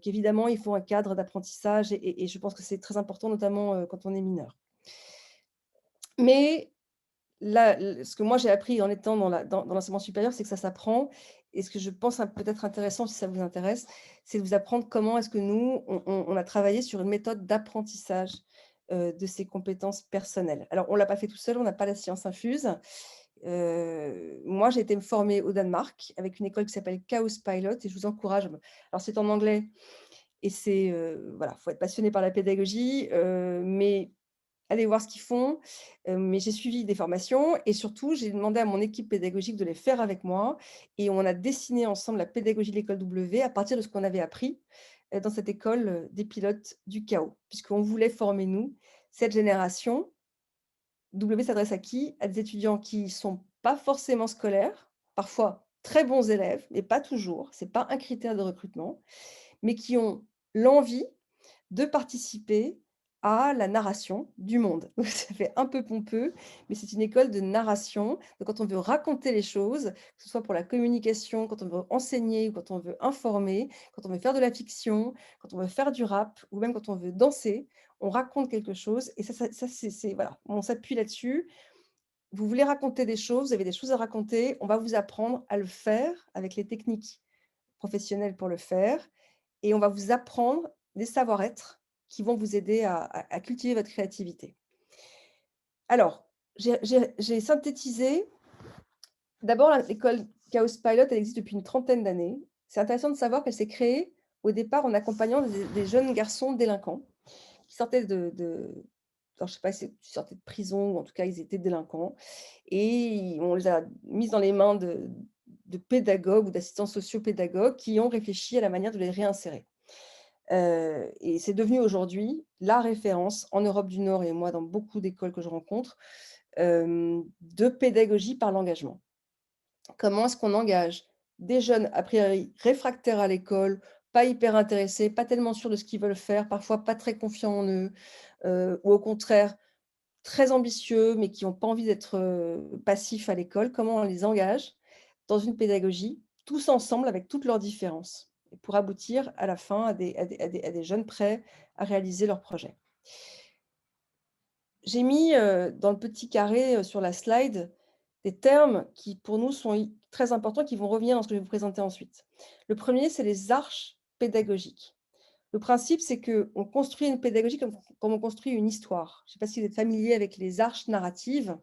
Qu'évidemment, il faut un cadre d'apprentissage et je pense que c'est très important, notamment, quand on est mineur. Mais là, ce que moi j'ai appris en étant dans l'enseignement supérieur, c'est que ça s'apprend et ce que je pense peut-être intéressant, si ça vous intéresse, c'est de vous apprendre comment est-ce que nous, on a travaillé sur une méthode d'apprentissage, de ces compétences personnelles. Alors on l'a pas fait tout seul, on n'a pas la science infuse. Moi, j'ai été me former au Danemark avec une école qui s'appelle Chaos Pilot et je vous encourage, alors c'est en anglais et c'est, voilà, faut être passionné par la pédagogie, mais allez voir ce qu'ils font, mais j'ai suivi des formations et surtout, j'ai demandé à mon équipe pédagogique de les faire avec moi et on a dessiné ensemble la pédagogie de l'école W à partir de ce qu'on avait appris, dans cette école, des pilotes du chaos. Puisqu'on voulait former, nous, cette génération. W s'adresse à qui? À des étudiants qui sont pas forcément scolaires, parfois très bons élèves, mais pas toujours, c'est pas un critère de recrutement, mais qui ont l'envie de participer à la narration du monde. Donc ça fait un peu pompeux, mais c'est une école de narration. Donc quand on veut raconter les choses, que ce soit pour la communication, quand on veut enseigner ou quand on veut informer, quand on veut faire de la fiction, quand on veut faire du rap ou même quand on veut danser, on raconte quelque chose et ça c'est voilà, on s'appuie là-dessus. Vous voulez raconter des choses, vous avez des choses à raconter, on va vous apprendre à le faire avec les techniques professionnelles pour le faire et on va vous apprendre des savoir-être qui vont vous aider à cultiver votre créativité. Alors, j'ai synthétisé d'abord l'école Chaos Pilot, elle existe depuis une trentaine d'années. C'est intéressant de savoir qu'elle s'est créée au départ en accompagnant des jeunes garçons délinquants qui sortaient alors je sais pas si ils sortaient de prison ou en tout cas ils étaient délinquants et on les a mis dans les mains de pédagogues ou d'assistants sociaux pédagogues qui ont réfléchi à la manière de les réinsérer. Et c'est devenu aujourd'hui la référence en Europe du Nord et moi dans beaucoup d'écoles que je rencontre, de pédagogie par l'engagement. Comment est-ce qu'on engage des jeunes a priori réfractaires à l'école, pas hyper intéressés, pas tellement sûrs de ce qu'ils veulent faire, parfois pas très confiants en eux, ou au contraire très ambitieux, mais qui ont pas envie d'être, passifs à l'école? Comment on les engage dans une pédagogie, tous ensemble avec toutes leurs différences et pour aboutir à la fin à des jeunes prêts à réaliser leurs projets? J'ai mis, dans le petit carré, sur la slide, des termes qui pour nous sont très importants, qui vont revenir dans ce que je vais vous présenter ensuite. Le premier, c'est les arches pédagogiques. Le principe, c'est qu'on construit une pédagogie comme on construit une histoire. Je ne sais pas si vous êtes familier avec les arches narratives.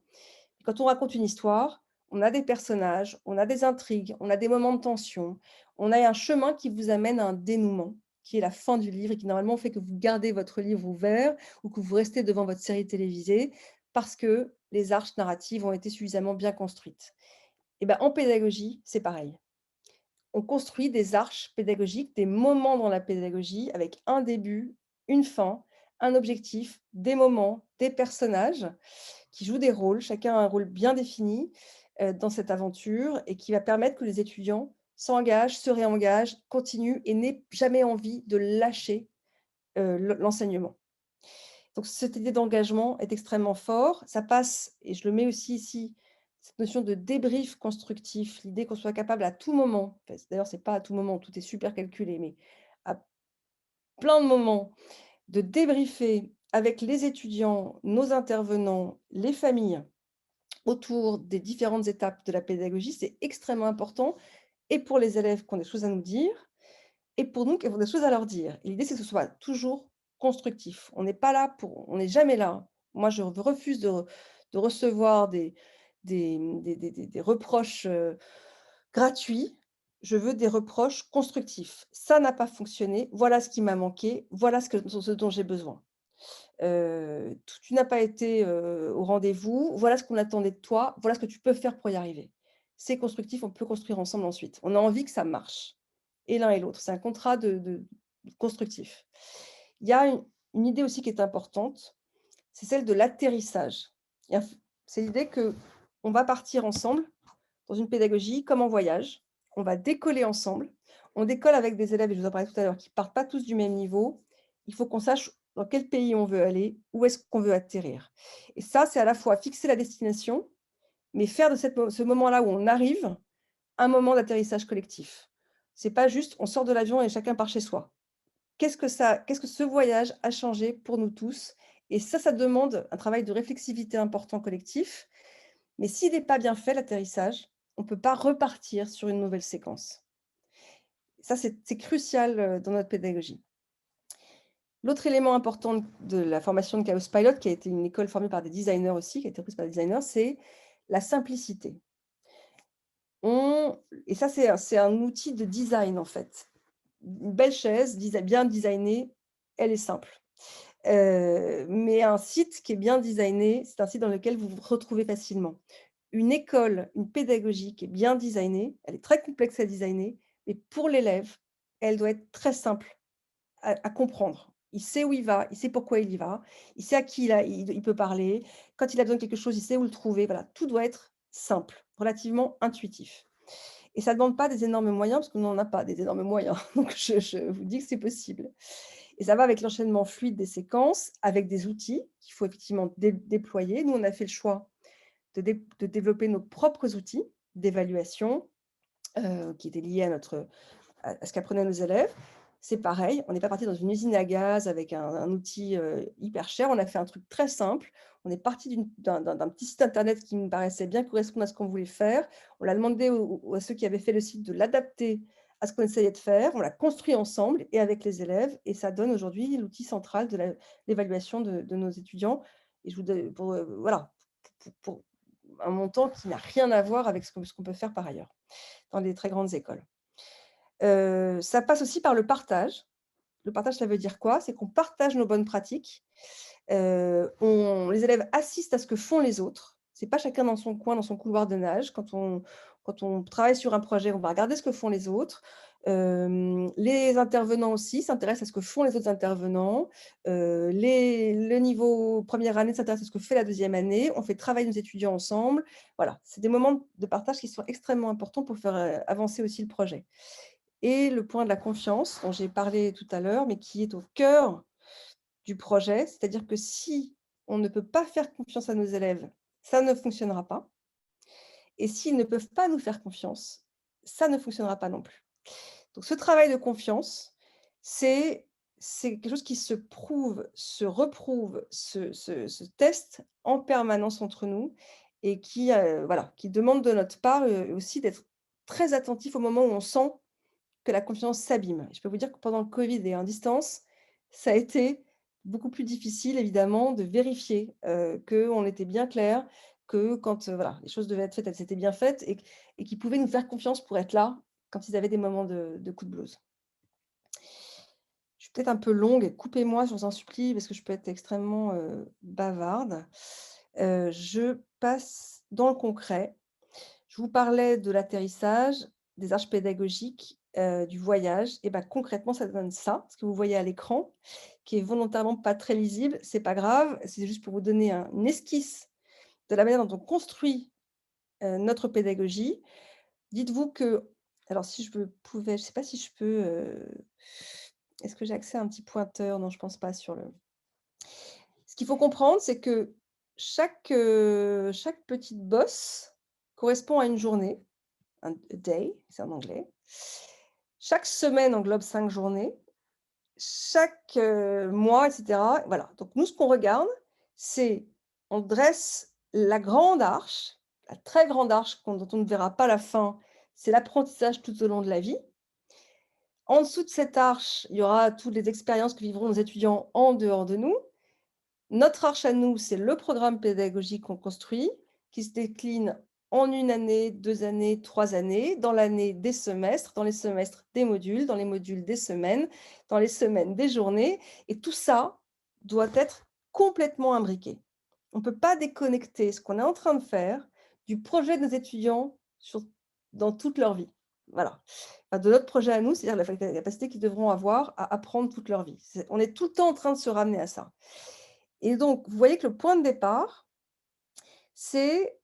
Quand on raconte une histoire, on a des personnages, on a des intrigues, on a des moments de tension, on a un chemin qui vous amène à un dénouement, qui est la fin du livre et qui normalement fait que vous gardez votre livre ouvert ou que vous restez devant votre série télévisée parce que les arches narratives ont été suffisamment bien construites. Et ben, en pédagogie, c'est pareil. On construit des arches pédagogiques, des moments dans la pédagogie avec un début, une fin, un objectif, des moments, des personnages qui jouent des rôles. Chacun a un rôle bien défini, dans cette aventure et qui va permettre que les étudiants s'engagent, se réengagent, continuent et n'aient jamais envie de lâcher, l'enseignement. Donc cette idée d'engagement est extrêmement fort. Ça passe et je le mets aussi ici, cette notion de débrief constructif, l'idée qu'on soit capable à tout moment, enfin, d'ailleurs c'est pas à tout moment, tout est super calculé, mais à plein de moments, de débriefer avec les étudiants, nos intervenants, les familles, autour des différentes étapes de la pédagogie, c'est extrêmement important et pour les élèves qui ont des choses à nous dire et pour nous qui avons des choses à leur dire. Et l'idée, c'est que ce soit toujours constructif. On n'est jamais là. Moi, je refuse de recevoir des reproches, gratuits. Je veux des reproches constructifs. Ça n'a pas fonctionné, voilà ce qui m'a manqué, voilà ce dont j'ai besoin. Tu n'as pas été, au rendez-vous, voilà ce qu'on attendait de toi, voilà ce que tu peux faire pour y arriver. C'est constructif, on peut construire ensemble ensuite. On a envie que ça marche et l'un et l'autre. C'est un contrat de constructif. Il y a une idée aussi qui est importante, c'est celle de l'atterrissage. Il y a c'est l'idée que on va partir ensemble dans une pédagogie comme en voyage. On va décoller ensemble. On décolle avec des élèves, et je vous en parlais tout à l'heure, qui partent pas tous du même niveau. Il faut qu'on sache dans quel pays on veut aller, où est-ce qu'on veut atterrir. Et ça, c'est à la fois fixer la destination, mais faire de ce moment-là où on arrive, un moment d'atterrissage collectif. C'est pas juste on sort de l'avion et chacun part chez soi. Qu'est-ce que ce voyage a changé pour nous tous? Et ça demande un travail de réflexivité important collectif, mais s'il n'est pas bien fait l'atterrissage, on ne peut pas repartir sur une nouvelle séquence. Ça, c'est crucial, dans notre pédagogie. L'autre élément important de la formation de Chaos Pilot, qui a été une école formée par des designers aussi, qui a été reprise par des designers, c'est la simplicité. On et ça, c'est un outil de design, en fait. Une belle chaise, bien designée, elle est simple. Mais un site qui est bien designé, c'est un site dans lequel vous vous retrouvez facilement. Une école, une pédagogie qui est bien designée, elle est très complexe à designer, mais pour l'élève, elle doit être très simple à comprendre. Il sait où il va, il sait pourquoi il y va, il sait à qui il peut parler. Quand il a besoin de quelque chose, il sait où le trouver. Voilà, tout doit être simple, relativement intuitif. Et ça ne demande pas des énormes moyens, parce qu'on n'en a pas des énormes moyens. Donc je vous dis que c'est possible. Et ça va avec l'enchaînement fluide des séquences, avec des outils qu'il faut effectivement déployer. Nous, on a fait le choix de développer nos propres outils d'évaluation, qui étaient liés à ce qu'apprenaient nos élèves. C'est pareil, on n'est pas parti dans une usine à gaz avec un outil, hyper cher. On a fait un truc très simple. On est parti d'un petit site internet qui me paraissait bien correspondre à ce qu'on voulait faire. On l'a demandé à ceux qui avaient fait le site de l'adapter à ce qu'on essayait de faire. On l'a construit ensemble et avec les élèves et ça donne aujourd'hui l'outil central de l'évaluation de nos étudiants et je vous donne voilà, pour un montant qui n'a rien à voir avec ce qu'on peut faire par ailleurs dans des très grandes écoles. Ça passe aussi par le partage. Le partage, ça veut dire quoi? C'est qu'on partage nos bonnes pratiques. Les élèves assistent à ce que font les autres. C'est pas chacun dans son coin, dans son couloir de nage. Quand on travaille sur un projet, on va regarder ce que font les autres. Les intervenants aussi s'intéressent à ce que font les autres intervenants. Le niveau première année s'intéresse à ce que fait la deuxième année. On fait travailler nos étudiants ensemble. Voilà, c'est des moments de partage qui sont extrêmement importants pour faire, avancer aussi le projet. Et le point de la confiance dont j'ai parlé tout à l'heure, mais qui est au cœur du projet, c'est-à-dire que si on ne peut pas faire confiance à nos élèves, ça ne fonctionnera pas, et s'ils ne peuvent pas nous faire confiance, ça ne fonctionnera pas non plus. Donc ce travail de confiance, c'est c'est quelque chose qui se prouve, se reprouve, se teste en permanence entre nous et qui, voilà, qui demande de notre part, aussi d'être très attentif au moment où on sent que la confiance s'abîme. Je peux vous dire que pendant le covid et en distance, ça a été beaucoup plus difficile évidemment de vérifier, qu'on était bien clair, que quand, voilà, les choses devaient être faites, elles s'étaient bien faites et qu'ils pouvaient nous faire confiance pour être là quand ils avaient des moments de coup de blues. Je suis peut-être un peu longue, coupez-moi, je vous en supplie, parce que je peux être extrêmement, bavarde. Je passe dans le concret. Je vous parlais de l'atterrissage, des arches pédagogiques, du voyage et bah, concrètement, ça donne ça, ce que vous voyez à l'écran, qui est volontairement pas très lisible, c'est pas grave, c'est juste pour vous donner une esquisse de la manière dont on construit, notre pédagogie. Dites-vous que alors si je pouvais, je sais pas si je peux, est-ce que j'ai accès à un petit pointeur? Non, je pense pas sur le ce qu'il faut comprendre, c'est que chaque petite bosse correspond à une journée. Un a day, c'est en anglais. Chaque semaine englobe 5 journées, chaque, mois et cetera. Voilà, donc nous, ce qu'on regarde, c'est on dresse la grande arche, la très grande arche dont on ne verra pas la fin, c'est l'apprentissage tout au long de la vie. En dessous de cette arche, il y aura toutes les expériences que vivront nos étudiants en dehors de nous. Notre arche à nous, c'est le programme pédagogique qu'on construit, qui se décline en 1 année, 2 années, 3 années, dans l'année des semestres, dans les semestres des modules, dans les modules des semaines, dans les semaines des journées et tout ça doit être complètement imbriqué. On ne peut pas déconnecter ce qu'on est en train de faire du projet de nos étudiants dans toute leur vie. Voilà. Enfin, de notre projet à nous, c'est-à-dire la capacité qu'ils devront avoir à apprendre toute leur vie. On est tout le temps en train de se ramener à ça. Et donc, vous voyez que le point de départ, c'est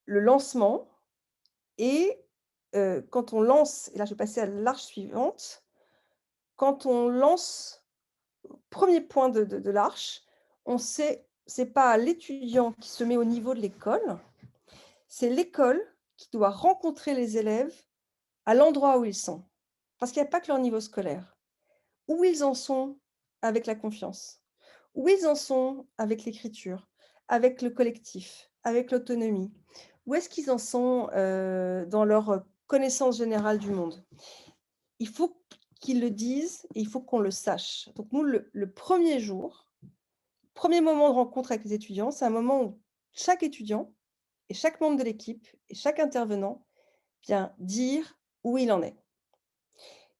le lancement et quand on lance et là je vais passer à l'arche suivante, quand on lance, premier point de l'arche, on sait c'est pas l'étudiant qui se met au niveau de l'école, c'est l'école qui doit rencontrer les élèves à l'endroit où ils sont. Parce qu'il y a pas que leur niveau scolaire. Où ils en sont avec la confiance? Où ils en sont avec l'écriture, avec le collectif, avec l'autonomie? Où est-ce qu'ils en sont, dans leur, connaissance générale du monde? Il faut qu'ils le disent et il faut qu'on le sache. Donc nous, le 1er jour, premier moment de rencontre avec les étudiants, c'est un moment où chaque étudiant et chaque membre de l'équipe et chaque intervenant vient dire où il en est.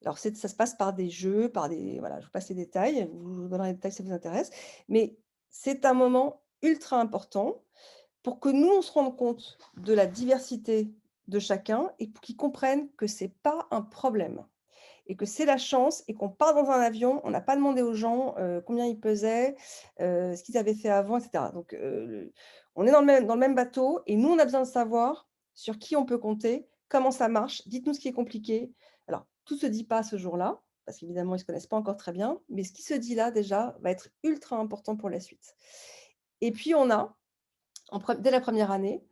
Alors ça se passe par des jeux, par des voilà, je vous passe les détails, je vous donnerai les détails si ça vous intéresse, mais c'est un moment ultra important pour que nous, on se rende compte de la diversité de chacun et pour qu'ils comprennent que c'est pas un problème et que c'est la chance et qu'on part dans un avion, on n'a pas demandé aux gens, combien ils pesaient, ce qu'ils avaient fait avant et cetera. Donc on est dans le même bateau et nous, on a besoin de savoir sur qui on peut compter, comment ça marche, dites-nous ce qui est compliqué. Alors, tout ne se dit pas ce jour-là, parce qu'évidemment, ils ne se connaissent pas encore très bien, mais ce qui se dit là, déjà, va être ultra important pour la suite. Et puis on a, dès la première année,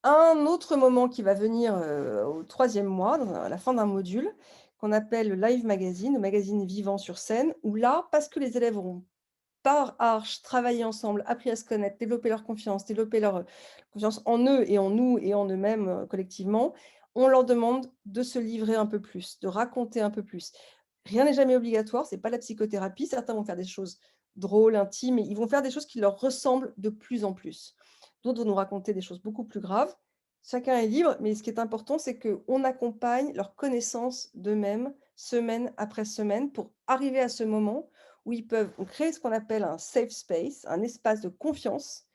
un autre moment qui va venir, au 3e mois, à la fin d'un module, qu'on appelle le live magazine, le magazine vivant sur scène, où là, parce que les élèves auront par arche travaillé ensemble, appris à se connaître, développé leur confiance, développé leur, confiance en eux et en nous et en eux-mêmes, collectivement, on leur demande de se livrer un peu plus, de raconter un peu plus. Rien n'est jamais obligatoire, c'est pas la psychothérapie. Certains vont faire des choses drôles, intimes, mais ils vont faire des choses qui leur ressemblent de plus en plus. D'autres vont nous raconter des choses beaucoup plus graves. Chacun est libre, mais ce qui est important, c'est qu'on accompagne leur connaissance d'eux-mêmes, semaine après semaine, pour arriver à ce moment où ils peuvent on crée ce qu'on appelle un safe space, un espace de confiance,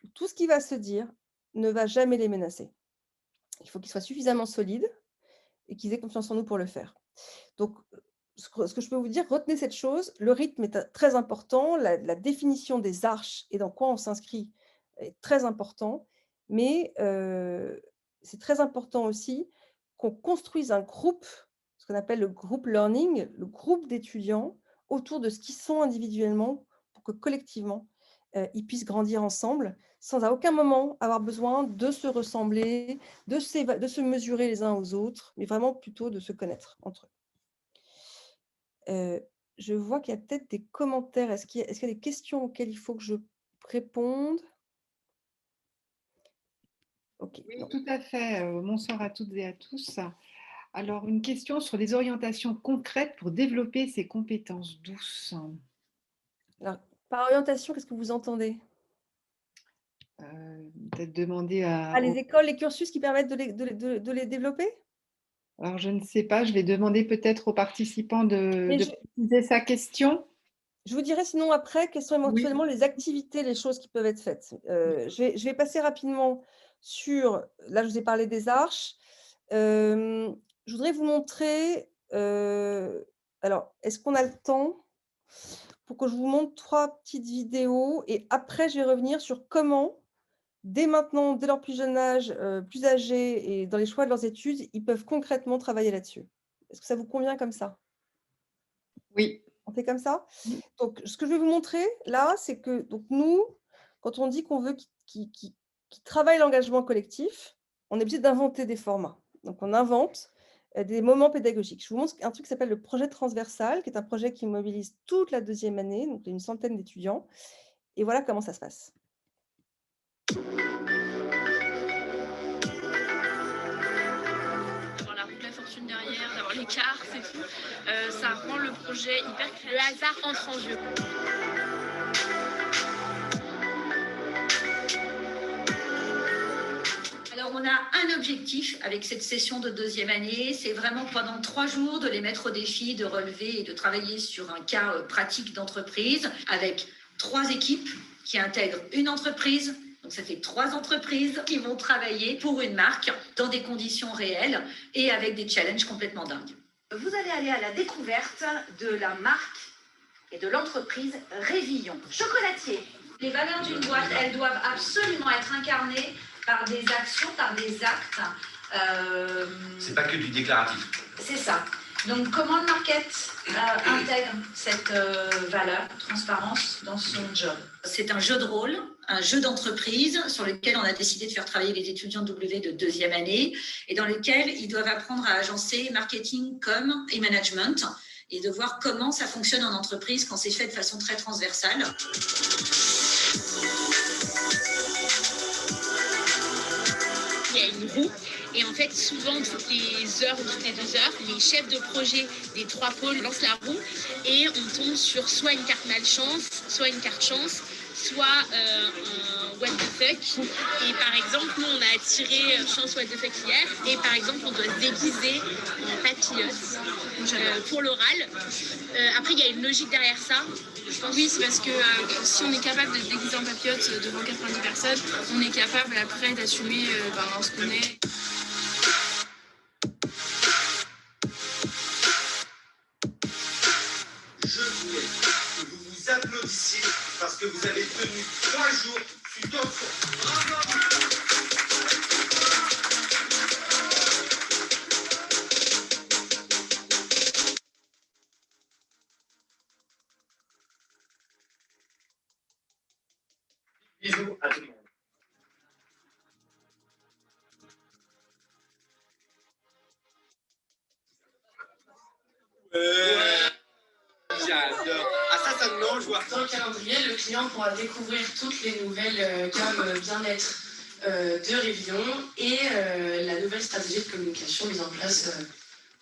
où tout ce qui va se dire ne va jamais les menacer. Il faut qu'ils soient suffisamment solides et qu'ils aient confiance en nous pour le faire. Donc, ce que je peux vous dire, retenez cette chose, le rythme est très important, la définition des arches et dans quoi on s'inscrit est très important, mais c'est très important aussi qu'on construise un groupe, ce qu'on appelle le group learning, le groupe d'étudiants autour de ce qu'ils sont individuellement pour que collectivement, ils puissent grandir ensemble sans à aucun moment avoir besoin de se ressembler, de se mesurer les uns aux autres, mais vraiment plutôt de se connaître entre eux. Je vois qu'il y a peut-être des commentaires. Est-ce qu'il y a des questions auxquelles il faut que je réponde? OK, Oui, non. tout à fait. Bonsoir à toutes et à tous. Alors, une question sur les orientations concrètes pour développer ces compétences douces. Alors, par orientation, qu'est-ce que vous entendez? Peut-être demander Ah, à... les écoles, les cursus qui permettent de les développer? Alors, je ne sais pas, je vais demander peut-être aux participants Mais de préciser sa question. je vous dirai sinon après quelles sont Oui. éventuellement les activités, les choses qui peuvent être faites. Je vais passer rapidement sur là, je vous ai parlé des arches. Je voudrais vous montrer, alors, est-ce qu'on a le temps pour que je vous montre 3 petites vidéos et après je vais revenir sur comment, dès maintenant, dès leur plus jeune âge, plus âgés et dans les choix de leurs études, ils peuvent concrètement travailler là-dessus. Est-ce que ça vous convient comme ça? Oui. On fait comme ça? Donc, ce que je vais vous montrer là, c'est que donc nous, quand on dit qu'on veut qu'ils travaillent l'engagement collectif, on est obligé d'inventer des formats. Donc on invente, des moments pédagogiques. Je vous montre un truc qui s'appelle le projet transversal, qui est un projet qui mobilise toute la 2e année, donc il y a une centaine d'étudiants et voilà comment ça se passe. D'avoir la roue de la fortune derrière, d'avoir les cartes et tout, ça rend le projet hyper créatif. Le hasard entre en jeu. Alors, on a un objectif avec cette session de 2e année, c'est vraiment pendant 3 jours de les mettre au défi, de relever et de travailler sur un cas pratique d'entreprise avec 3 équipes qui intègrent une entreprise. Donc, ça fait 3 entreprises qui vont travailler pour une marque dans des conditions réelles et avec des challenges complètement dingues. Vous allez aller à la découverte de la marque et de l'entreprise Révillon. Chocolatier. Les valeurs d'une boîte, elles doivent absolument être incarnées par des actions, par des actes. C'est pas que du déclaratif. C'est ça. Donc, comment le market intègre cette valeur, transparence, dans son job? C'est un jeu de rôle, un jeu d'entreprise sur lequel on a décidé de faire travailler les étudiants W de 2e année et dans lequel ils doivent apprendre à agencer marketing, com et management et de voir comment ça fonctionne en entreprise quand c'est fait de façon très transversale. Il y a une roue et en fait souvent toutes les heures ou toutes les 2 heures, les chefs de projet des 3 pôles lancent la roue et on tombe sur soit une carte malchance, soit une carte chance, soit un what the fuck. Et par exemple, nous on a tiré chance what the fuck hier et par exemple on doit se déguiser en papillote pour l'oral. Après il y a une logique derrière ça. Oui, c'est parce que si on est capable de se déguiser en papillote devant 90 personnes, on est capable après d'assumer ce qu'on est. Je voulais que vous vous applaudissiez parce que vous avez tenu 3 jours sur d'autres. Bravo! Bisous à tout le monde. J'adore. Ah ça me mange, je vois. Dans le calendrier, le client pourra découvrir toutes les nouvelles gammes bien-être de Révillon et la nouvelle stratégie de communication mise en place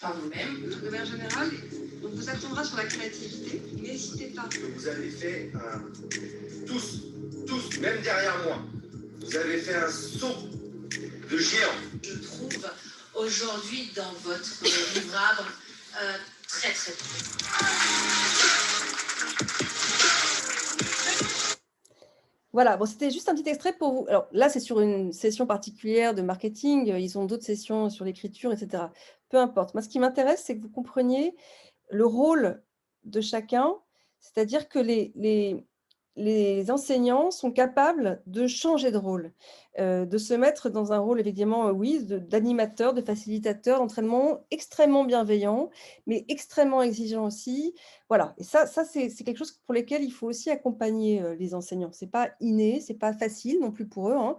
par vous-même. De manière générale, on vous attendra sur la créativité. N'hésitez pas. Vous avez fait tous, même derrière moi, vous avez fait un saut de géant. Je trouve aujourd'hui dans votre livrable très très bon. Voilà, bon, c'était juste un petit extrait pour vous. Alors là, c'est sur une session particulière de marketing. Ils ont d'autres sessions sur l'écriture, etc. Peu importe. Moi, ce qui m'intéresse, c'est que vous compreniez le rôle de chacun, c'est-à-dire que les enseignants sont capables de changer de rôle, de se mettre dans un rôle évidemment, oui, d'animateur, de facilitateur, d'entraînement extrêmement bienveillant, mais extrêmement exigeant aussi. Voilà, et ça c'est quelque chose pour lesquels il faut aussi accompagner, les enseignants. C'est pas inné, c'est pas facile non plus pour eux, hein,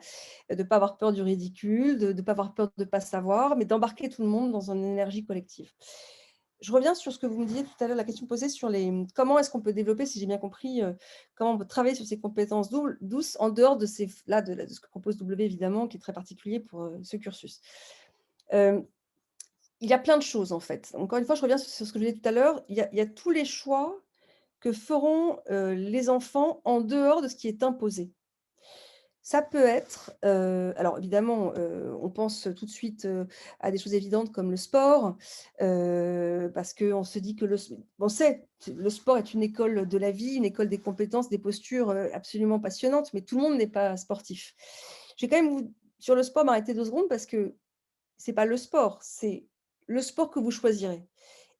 de pas avoir peur du ridicule, de pas avoir peur de pas savoir, mais d'embarquer tout le monde dans une énergie collective. Je reviens sur ce que vous me disiez tout à l'heure, la question posée sur comment est-ce qu'on peut développer, si j'ai bien compris, comment on peut travailler sur ces compétences douces en dehors de de ce que propose W évidemment, qui est très particulier pour, ce cursus. Il y a plein de choses en fait. Encore une fois, je reviens sur ce que je disais tout à l'heure, il y a tous les choix que feront, les enfants en dehors de ce qui est imposé. Ça peut être, alors évidemment, on pense tout de suite, à des choses évidentes comme le sport, parce qu'on se dit que on sait, le sport est une école de la vie, une école des compétences, des postures, absolument passionnantes, mais tout le monde n'est pas sportif. Je vais quand même sur le sport, m'arrêter 2 secondes parce que c'est pas le sport, c'est le sport que vous choisirez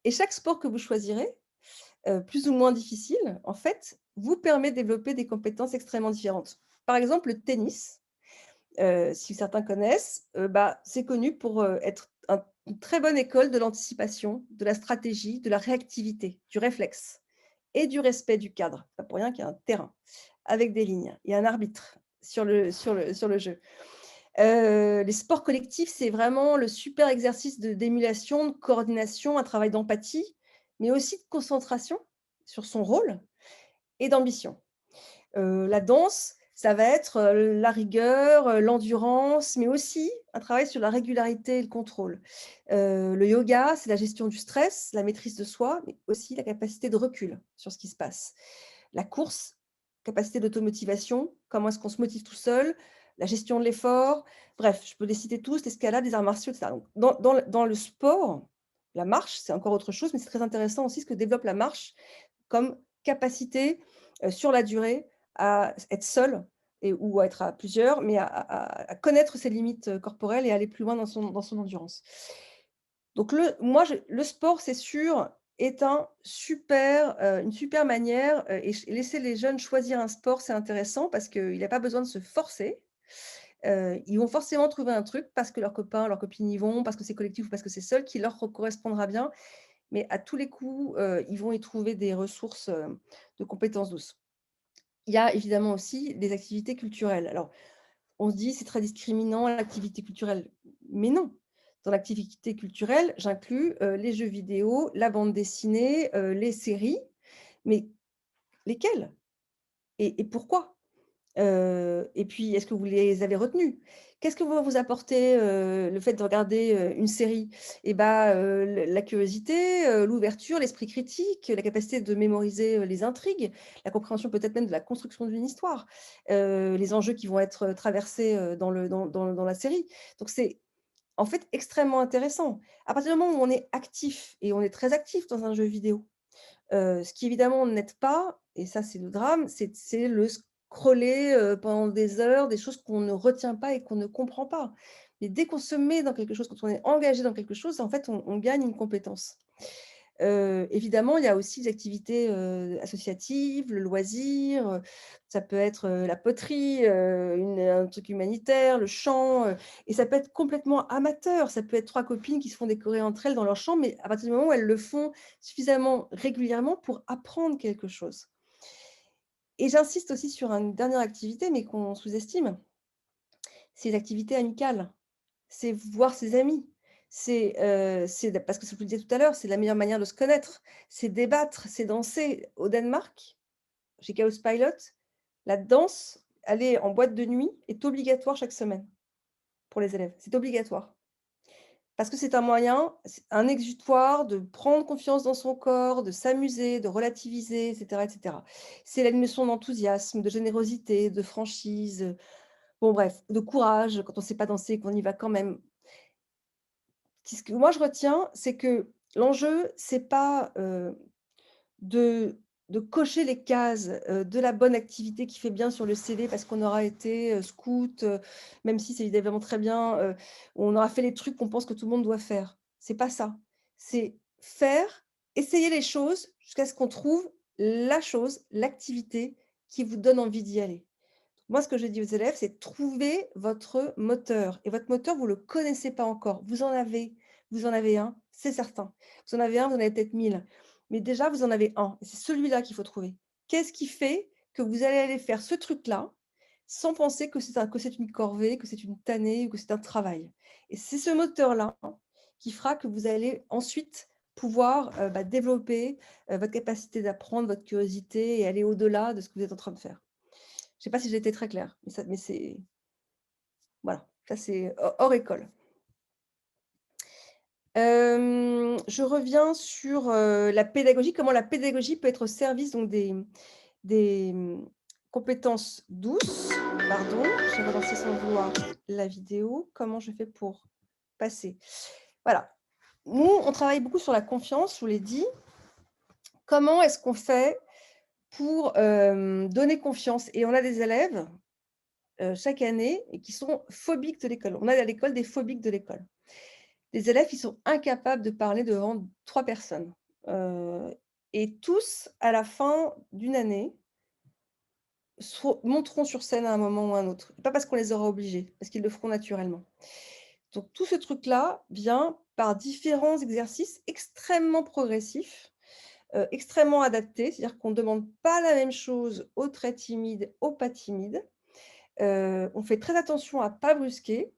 et chaque sport que vous choisirez, plus ou moins difficile, en fait, vous permet de développer des compétences extrêmement différentes. Par exemple, le tennis, si certains connaissent, c'est connu pour, être une très bonne école de l'anticipation, de la stratégie, de la réactivité, du réflexe et du respect du cadre. Pas pour rien qu'il y a un terrain avec des lignes et un arbitre sur le jeu. Les sports collectifs, c'est vraiment le super exercice d'émulation, de coordination, un travail d'empathie, mais aussi de concentration sur son rôle et d'ambition. La danse, ça va être, la rigueur, l'endurance, mais aussi un travail sur la régularité et le contrôle. Le yoga, c'est la gestion du stress, la maîtrise de soi, mais aussi la capacité de recul sur ce qui se passe. La course, capacité d'automotivation, comment est-ce qu'on se motive tout seul, la gestion de l'effort, bref, je peux les citer tous, l'escalade, les arts martiaux, etc. Donc dans le sport, la marche, c'est encore autre chose, mais c'est très intéressant aussi ce que développe la marche comme capacité, sur la durée à être seul ou à être à plusieurs, mais à connaître ses limites, corporelles et aller plus loin dans son endurance. Donc le sport, c'est sûr, est une super manière, et laisser les jeunes choisir un sport, c'est intéressant parce qu'il n'y a pas besoin de se forcer. Ils vont forcément trouver un truc parce que leurs copains, leurs copines y vont, parce que c'est collectif ou parce que c'est seul, qui leur correspondra bien. Mais à tous les coups, ils vont y trouver des ressources, de compétences douces. Il y a évidemment aussi des activités culturelles. Alors, on se dit: «C'est très discriminant, l'activité culturelle», mais non. Dans l'activité culturelle, j'inclus, les jeux vidéo, la bande dessinée, les séries, mais lesquelles? Et pourquoi? Et puis, est-ce que vous les avez retenus? Qu'est-ce que va vous apporter, le fait de regarder, une série? Et la curiosité, l'ouverture, l'esprit critique, la capacité de mémoriser, les intrigues, la compréhension peut-être même de la construction d'une histoire, les enjeux qui vont être traversés, dans la série. Donc c'est, en fait, extrêmement intéressant. À partir du moment où on est actif et on est très actif dans un jeu vidéo, ce qui évidemment n'aide pas, et ça c'est le drame, c'est le scroller, pendant des heures, des choses qu'on ne retient pas et qu'on ne comprend pas. Mais dès qu'on se met dans quelque chose, quand on est engagé dans quelque chose, en fait, on gagne une compétence. Évidemment, il y a aussi des activités, associatives, le loisir, ça peut être, la poterie, un truc humanitaire, le chant, et ça peut être complètement amateur. Ça peut être 3 copines qui se font décorer entre elles dans leur chambre, mais à partir du moment où elles le font suffisamment régulièrement pour apprendre quelque chose. Et j'insiste aussi sur une dernière activité, mais qu'on sous-estime, c'est les activités amicales. C'est voir ses amis. Parce que ce que je vous disais tout à l'heure, c'est la meilleure manière de se connaître. C'est débattre, c'est danser. Au Danemark, chez Chaos Pilot, la danse, aller en boîte de nuit est obligatoire chaque semaine pour les élèves. C'est obligatoire. Parce que c'est un moyen, c'est un exutoire de prendre confiance dans son corps, de s'amuser, de relativiser, et cetera, et cetera. C'est la notion d'enthousiasme, de générosité, de franchise, Bon bref, de courage quand on ne sait pas danser, qu'on y va quand même. Ce que moi je retiens, c'est que l'enjeu, c'est pas, de cocher les cases, de la bonne activité qui fait bien sur le CV parce qu'on aura été, scout, même si c'est évidemment très bien, on aura fait les trucs qu'on pense que tout le monde doit faire. C'est pas ça. C'est faire, essayer les choses jusqu'à ce qu'on trouve la chose, l'activité qui vous donne envie d'y aller. Moi, ce que je dis aux élèves, c'est trouver votre moteur et votre moteur, vous ne le connaissez pas encore. Vous en avez un, c'est certain. Vous en avez un, vous en avez peut-être 1000, mais déjà, vous en avez un et c'est celui-là qu'il faut trouver. Qu'est-ce qui fait que vous allez aller faire ce truc-là, sans penser que c'est une corvée, que c'est une tannée ou que c'est un travail? Et c'est ce moteur-là qui fera que vous allez ensuite pouvoir, développer, votre capacité d'apprendre, votre curiosité et aller au-delà de ce que vous êtes en train de faire. Je sais pas si j'ai été très claire, mais c'est voilà, ça c'est hors école. Je reviens sur, la pédagogie, comment la pédagogie peut être au service donc des, compétences douces. Pardon, j'ai relancé sans le vouloir la vidéo. Comment je fais pour passer? Voilà. Nous, on travaille beaucoup sur la confiance, je vous l'ai dit. Comment est-ce qu'on fait pour, donner confiance? Et on a des élèves chaque année et qui sont phobiques de l'école. On a à l'école des phobiques de l'école. Les élèves, ils sont incapables de parler devant 3 personnes, heu et tous, à la fin d'une année, monteront sur scène à un moment ou à un autre. Pas parce qu'on les aura obligés, parce qu'ils le feront naturellement. Donc tout ce truc-là vient par différents exercices extrêmement progressifs, extrêmement adaptés. C'est-à-dire qu'on ne demande pas la même chose aux très timides, aux pas timides. On fait très attention à ne pas brusquer,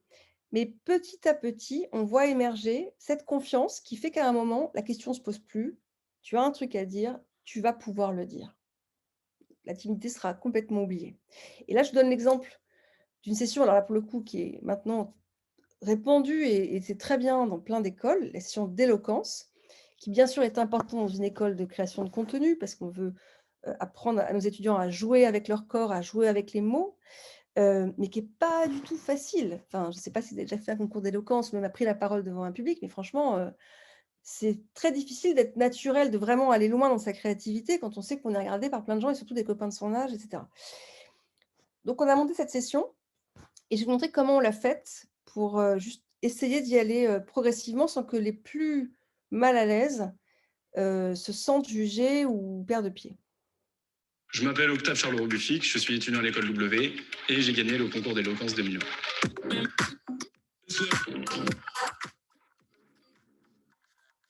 mais petit à petit, on voit émerger cette confiance qui fait qu'à un moment, la question ne se pose plus. Tu as un truc à dire, tu vas pouvoir le dire. La timidité sera complètement oubliée. Et là, je donne l'exemple d'une session, alors là, pour le coup, qui est maintenant répandue et c'est très bien dans plein d'écoles, la session d'éloquence, qui bien sûr est importante dans une école de création de contenu parce qu'on veut apprendre à nos étudiants à jouer avec leur corps, à jouer avec les mots. Mais qui est pas du tout facile. Enfin, je sais pas si vous avez déjà fait un concours d'éloquence ou même appris la parole devant un public, mais franchement, c'est très difficile d'être naturel, de vraiment aller loin dans sa créativité quand on sait qu'on est regardé par plein de gens et surtout des copains de son âge et cetera. Donc on a monté cette session et je vais vous montrer comment on l'a faite pour, juste essayer d'y aller, progressivement sans que les plus mal à l'aise, se sentent jugés ou perdent pied. Je m'appelle Octave Charles-Robufic, je suis étudiant à l'école W et j'ai gagné le concours d'éloquence 2020.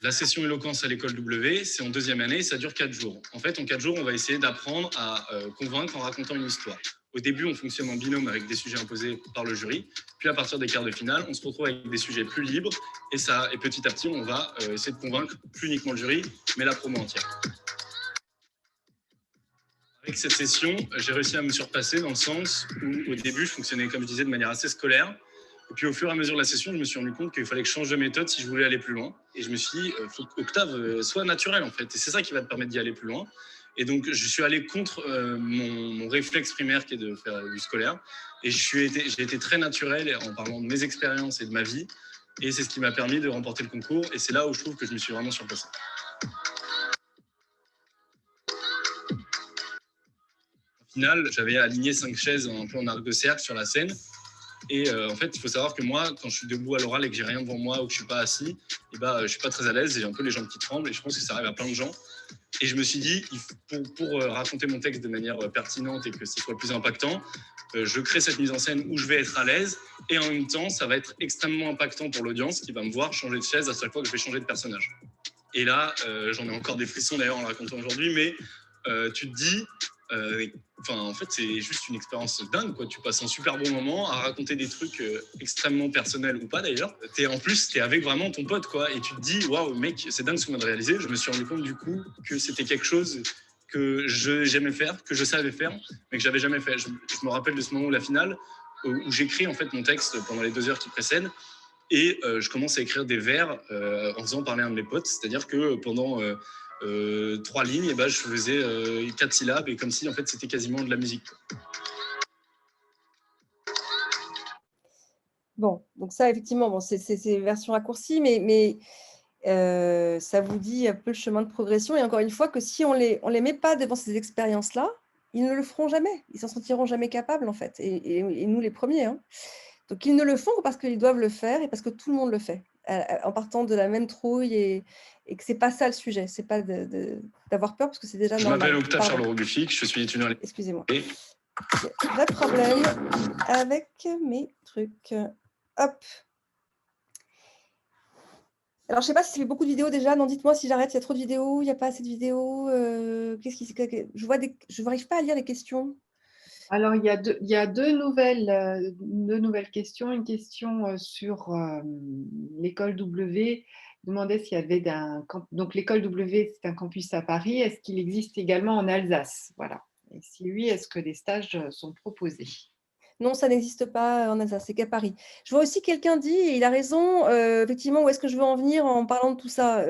La session éloquence à l'école W, c'est en 2e année et ça dure 4 jours. En fait, en 4 jours, on va essayer d'apprendre à convaincre en racontant une histoire. Au début, on fonctionne en binôme avec des sujets imposés par le jury. Puis à partir des quarts de finale, on se retrouve avec des sujets plus libres. Et petit à petit, on va essayer de convaincre plus uniquement le jury, mais la promo entière. Avec cette session, j'ai réussi à me surpasser dans le sens où, au début, je fonctionnais, comme je disais, de manière assez scolaire. Et puis, au fur et à mesure de la session, je me suis rendu compte qu'il fallait que je change de méthode si je voulais aller plus loin. Et je me suis dit, il faut qu'Octave soit naturel, en fait. Et c'est ça qui va te permettre d'y aller plus loin. Et donc, je suis allé contre mon réflexe primaire qui est de faire du scolaire. Et j'ai été très naturel en parlant de mes expériences et de ma vie. Et c'est ce qui m'a permis de remporter le concours. Et c'est là où je trouve que je me suis vraiment surpassé. Au final, j'avais aligné 5 chaises un peu en arc de cercle sur la scène. Et en fait, il faut savoir que moi, quand je suis debout à l'oral et que j'ai rien devant moi ou que je suis pas assis, je suis pas très à l'aise, j'ai un peu les jambes qui tremblent et je pense que ça arrive à plein de gens. Et je me suis dit, pour raconter mon texte de manière pertinente et que ce soit plus impactant, je crée cette mise en scène où je vais être à l'aise et en même temps, ça va être extrêmement impactant pour l'audience qui va me voir changer de chaise à chaque fois que je vais changer de personnage. Et là, j'en ai encore des frissons d'ailleurs en le racontant aujourd'hui, mais tu te dis, en fait, c'est juste une expérience dingue, quoi. Tu passes un super bon moment à raconter des trucs extrêmement personnels ou pas d'ailleurs. En plus, t'es avec vraiment ton pote, quoi. Et tu te dis, waouh, mec, c'est dingue ce qu'on vient de réaliser. Je me suis rendu compte du coup que c'était quelque chose que j'aimais faire, que je savais faire, mais que j'avais jamais fait. Je me rappelle de ce moment où la finale, où j'écris en fait mon texte pendant les 2 heures qui précèdent. Et je commence à écrire des vers en faisant parler un de mes potes. C'est-à-dire que pendant 3 lignes, je faisais 4 syllabes et comme si en fait c'était quasiment de la musique. Bon, donc ça, effectivement, bon, c'est version raccourcie, mais ça vous dit un peu le chemin de progression et encore une fois que si on les met pas devant ces expériences-là, ils ne le feront jamais. Ils s'en sentiront jamais capables, en fait et nous les premiers, hein. Donc ils ne le font que parce qu'ils doivent le faire et parce que tout le monde le fait, en partant de la même trouille et que c'est pas ça le sujet. C'est pas d'avoir peur parce que c'est déjà Je m'appelle normal. Octave Pardon, Charles-Robufic, je suis étudiant à excusez-moi. l'EP. J'ai un vrai problème avec mes trucs. Hop. Alors je sais pas si ça fait beaucoup de vidéos déjà. Non, dites-moi si j'arrête, il y a trop de vidéos, il y a pas assez de vidéos, qu'est-ce qui je n'arrive pas à lire les questions. Alors, il y a deux nouvelles questions. Une question sur l'école W. Demandait s'il y avait donc l'école W, c'est un campus à Paris. Est-ce qu'il existe également en Alsace? Voilà. Et si oui, est-ce que des stages sont proposés? Non, ça n'existe pas en Alsace, c'est qu'à Paris. Je vois aussi quelqu'un dit, et il a raison, effectivement, où est-ce que je veux en venir en parlant de tout ça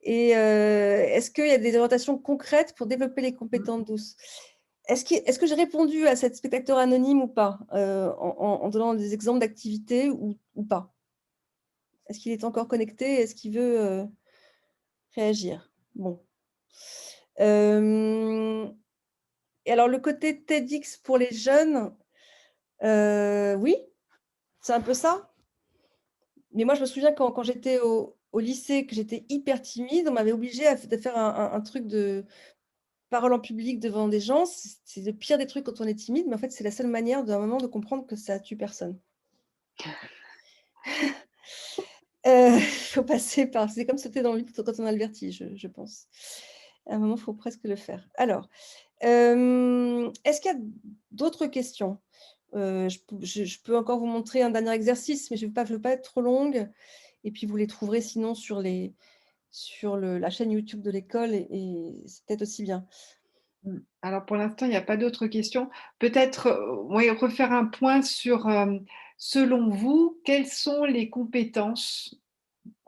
est-ce qu'il y a des orientations concrètes pour développer les compétences douces? Est-ce que j'ai répondu à cette spectateur anonyme ou pas, en donnant des exemples d'activités ou pas? Est-ce qu'il est encore connecté? Est-ce qu'il veut réagir? Bon. Euh, et alors, le côté TEDx pour les jeunes, oui, c'est un peu ça. Mais moi, je me souviens quand j'étais au lycée, que j'étais hyper timide, on m'avait obligée de faire un truc de parole en public devant des gens. C'est le pire des trucs quand on est timide, mais en fait, c'est la seule manière d'un moment de comprendre que ça tue personne. Faut passer par c'est comme sauter dans le vide quand on a le vertige, je pense. À un moment, il faut presque le faire. Alors, est-ce qu'il y a d'autres questions? Je peux encore vous montrer un dernier exercice, mais je veux pas être trop longue et puis vous les trouverez sinon sur la chaîne YouTube de l'école et c'est peut-être aussi bien. Alors, pour l'instant, il n'y a pas d'autres questions. Peut-être oui, refaire un point sur, selon vous, quelles sont les compétences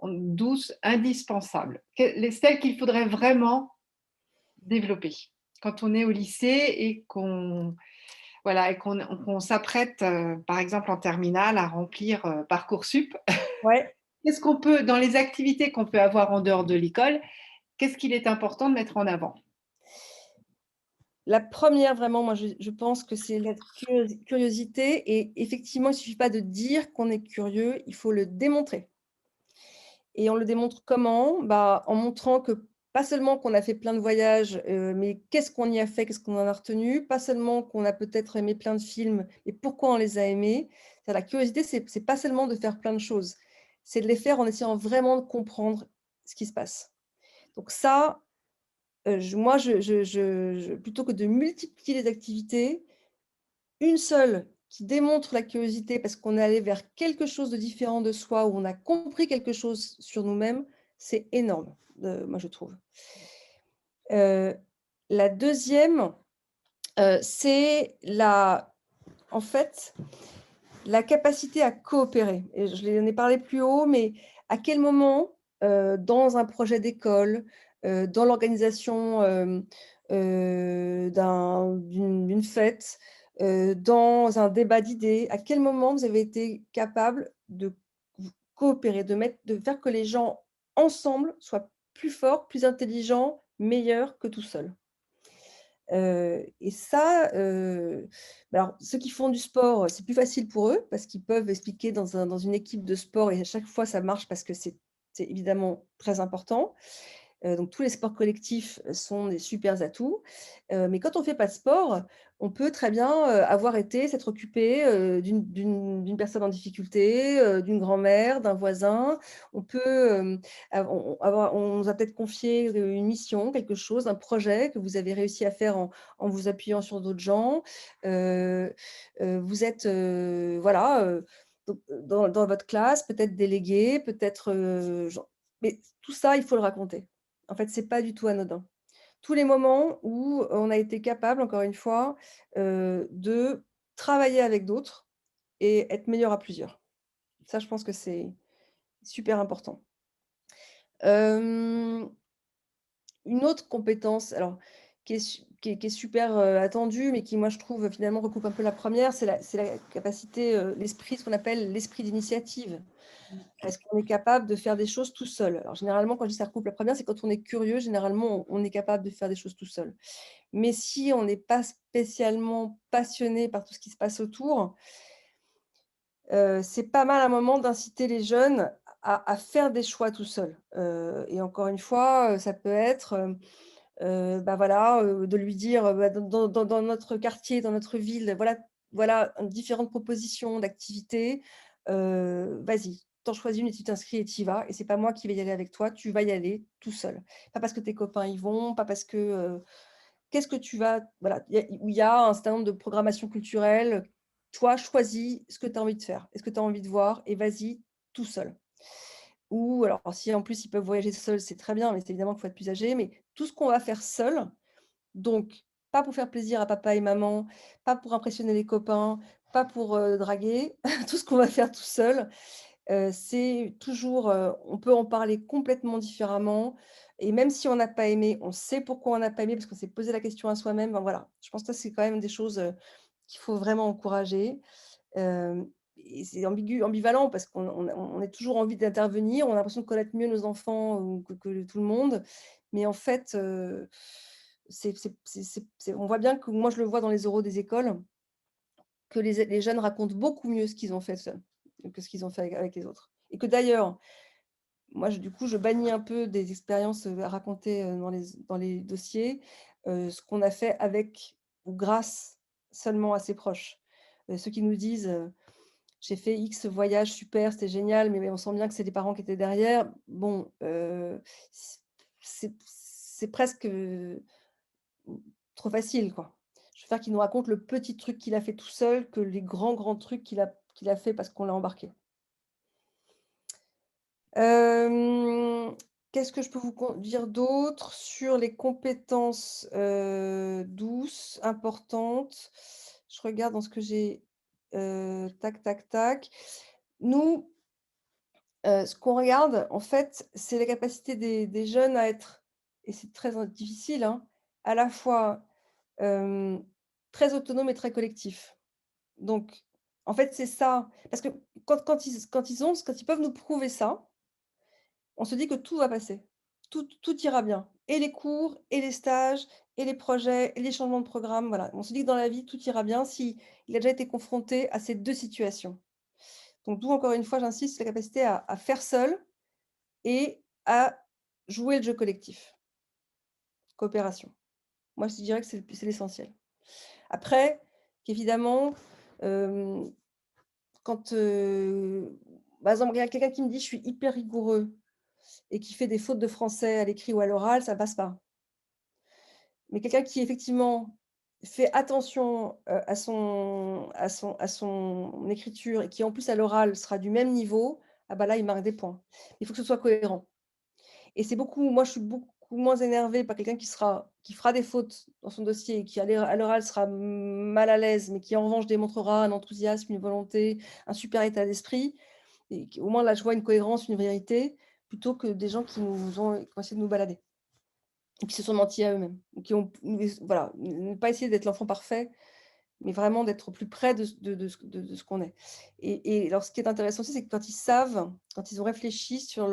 douces indispensables, celles qu'il faudrait vraiment développer quand on est au lycée et voilà, et qu'on s'apprête, par exemple en terminale, à remplir Parcoursup. Ouais. Qu'est-ce qu'on peut, dans les activités qu'on peut avoir en dehors de l'école, qu'est-ce qu'il est important de mettre en avant? La première vraiment, moi je pense que c'est la curiosité et effectivement, il ne suffit pas de dire qu'on est curieux, il faut le démontrer. Et on le démontre comment? Bah, en montrant que pas seulement qu'on a fait plein de voyages, mais qu'est-ce qu'on y a fait? Qu'est-ce qu'on en a retenu? Pas seulement qu'on a peut-être aimé plein de films et pourquoi on les a aimés. C'est la curiosité, c'est pas seulement de faire plein de choses, c'est de les faire en essayant vraiment de comprendre ce qui se passe. Donc ça, plutôt que de multiplier les activités, une seule qui démontre la curiosité parce qu'on est allé vers quelque chose de différent de soi, où on a compris quelque chose sur nous-mêmes, c'est énorme, moi je trouve. La deuxième, c'est en fait, la capacité à coopérer et je l'en ai parlé plus haut, mais à quel moment, dans un projet d'école, dans l'organisation, d'une fête, dans un débat d'idées, à quel moment vous avez été capable de coopérer, de faire que les gens ensemble soient plus forts, plus intelligents, meilleurs que tout seuls? Et ça, alors ceux qui font du sport, c'est plus facile pour eux parce qu'ils peuvent expliquer dans une équipe de sport et à chaque fois ça marche parce que c'est évidemment très important. Donc tous les sports collectifs sont des supers atouts. Mais quand on fait pas de sport, on peut très bien, s'être occupé, d'une personne en difficulté, d'une grand-mère, d'un voisin. On peut, on nous a peut-être confié, une mission, quelque chose, un projet que vous avez réussi à faire en vous appuyant sur d'autres gens. Heu vous êtes, voilà, donc dans votre classe, peut-être délégué, peut-être, genre mais tout ça, il faut le raconter. En fait, c'est pas du tout anodin. Tous les moments où on a été capable, encore une fois, de travailler avec d'autres et être meilleur à plusieurs. Ça, je pense que c'est super important. Hem, une autre compétence, alors qui est qui est super attendue, mais qui, moi, je trouve, finalement, recoupe un peu la première, c'est la capacité, l'esprit, ce qu'on appelle l'esprit d'initiative. Est-ce qu'on est capable de faire des choses tout seul? Alors, généralement, quand je dis ça recoupe la première, c'est quand on est curieux, généralement, on est capable de faire des choses tout seul. Mais si on n'est pas spécialement passionné par tout ce qui se passe autour, c'est pas mal, à un moment, d'inciter les jeunes à faire des choix tout seuls. Et encore une fois, ça peut être, bah, voilà, de lui dire, bah, dans notre quartier, dans notre ville, voilà différentes propositions d'activités, vas-y, tu en choisis une et tu t'inscris et tu y vas et c'est pas moi qui vais y aller avec toi, tu vas y aller tout seul. Pas parce que tes copains y vont, pas parce que, qu'est-ce que tu vas voilà, il y a un certain nombre de programmations culturelles. Toi, choisis ce que tu as envie de faire et ce que tu as envie de voir et vas-y tout seul. Ou alors si en plus ils peuvent voyager seuls, c'est très bien, mais c'est évidemment qu'il faut être plus âgé, mais tout ce qu'on va faire seul, donc pas pour faire plaisir à papa et maman, pas pour impressionner les copains, pas pour, draguer, tout ce qu'on va faire tout seul, c'est toujours, on peut en parler complètement différemment et même si on n'a pas aimé, on sait pourquoi on n'a pas aimé parce qu'on s'est posé la question à soi-même. Ben voilà, je pense que ça, c'est quand même des choses, qu'il faut vraiment encourager. Hem et c'est ambivalent parce qu'on a toujours envie d'intervenir, on a l'impression de connaître mieux nos enfants ou que tout le monde. Mais en fait, on voit bien que moi je le vois dans les oraux des écoles, que les jeunes racontent beaucoup mieux ce qu'ils ont fait seuls, que ce qu'ils ont fait avec les autres. Et que d'ailleurs, moi du coup, je bannis un peu des expériences, à raconter, dans les dossiers, ce qu'on a fait avec ou grâce seulement à ses proches. Ceux qui nous disent, j'ai fait X voyage super, c'était génial, mais on sent bien que c'est les parents qui étaient derrière. Bon, c'est presque, trop facile, quoi. Je préfère qu'il nous raconte le petit truc qu'il a fait tout seul que les grands, grands trucs qu'il a fait parce qu'on l'a embarqué. Hem, Qu'est-ce que je peux vous dire d'autre sur les compétences, douces, importantes? Je regarde dans ce que j'ai, tac, tac, tac. Nous, ce qu'on regarde, en fait, c'est la capacité des jeunes à être et c'est très difficile, hein, à la fois, hem, très autonome et très collectif. Donc, en fait, c'est ça. Parce que quand ils peuvent nous prouver ça, on se dit que tout va passer. Tout ira bien. Et les cours, et les stages, et les projets, et les changements de programme, voilà. On se dit que dans la vie, tout ira bien si il a déjà été confronté à ces 2 situations. Donc d'où encore une fois, j'insiste sur la capacité à faire seul et à jouer le jeu collectif. Coopération. Moi, je dirais que c'est l'essentiel. Après, qu'évidemment, hem, quand, par exemple, il y a quelqu'un qui me dit: «Je suis hyper rigoureux» et qui fait des fautes de français à l'écrit ou à l'oral, ça passe pas. Mais quelqu'un qui effectivement fait attention, à son écriture et qui en plus à l'oral sera du même niveau, ah bah là, il marque des points. Il faut que ce soit cohérent. Et c'est beaucoup moi, je suis beaucoup moins énervée par quelqu'un qui fera des fautes dans son dossier et qui à l'oral sera mal à l'aise, mais qui en revanche démontrera un enthousiasme, une volonté, un super état d'esprit et qui au moins là, je vois une cohérence, une vérité, plutôt que des gens qui ont essayé de nous balader et qui se sont mentis à eux-mêmes. Ou qui ont voilà, ne pas essayer d'être l'enfant parfait, mais vraiment d'être au plus près de ce qu'on est. Et alors ce qui est intéressant aussi, c'est que quand ils savent, quand ils ont réfléchi sur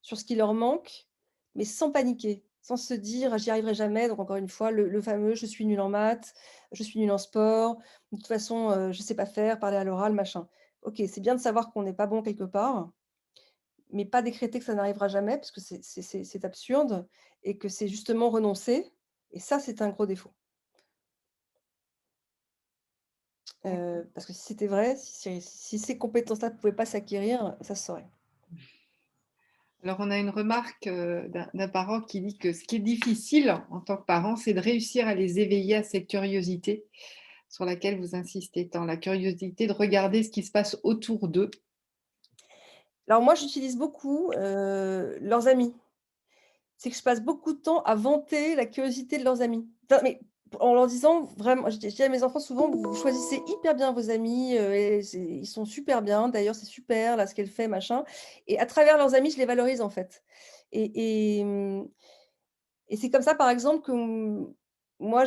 ce qui leur manque, mais sans paniquer, sans se dire: «Ah, j'y arriverai jamais», donc encore une fois, le fameux: «Je suis nul en maths, je suis nul en sport, de toute façon, je sais pas faire, parler à l'oral, machin». OK, c'est bien de savoir qu'on n'est pas bon quelque part, mais pas décréter que ça n'arrivera jamais parce que c'est absurde et que c'est justement renoncer et ça, c'est un gros défaut. Parce que si c'était vrai, si ces compétences-là ne pouvaient pas s'acquérir, ça se saurait. Alors, on a une remarque d'un parent qui dit que ce qui est difficile en tant que parent, c'est de réussir à les éveiller à cette curiosité sur laquelle vous insistez tant, la curiosité de regarder ce qui se passe autour d'eux. Alors moi, j'utilise beaucoup, leurs amis. C'est que je passe beaucoup de temps à vanter la curiosité de leurs amis. Enfin, mais en leur disant vraiment je dis à mes enfants souvent: «Vous choisissez hyper bien vos amis, et ils sont super bien. D'ailleurs, c'est super là ce qu'elle fait, machin» et à travers leurs amis, je les valorise en fait et et mmh et c'est comme ça par exemple que, moi, moi,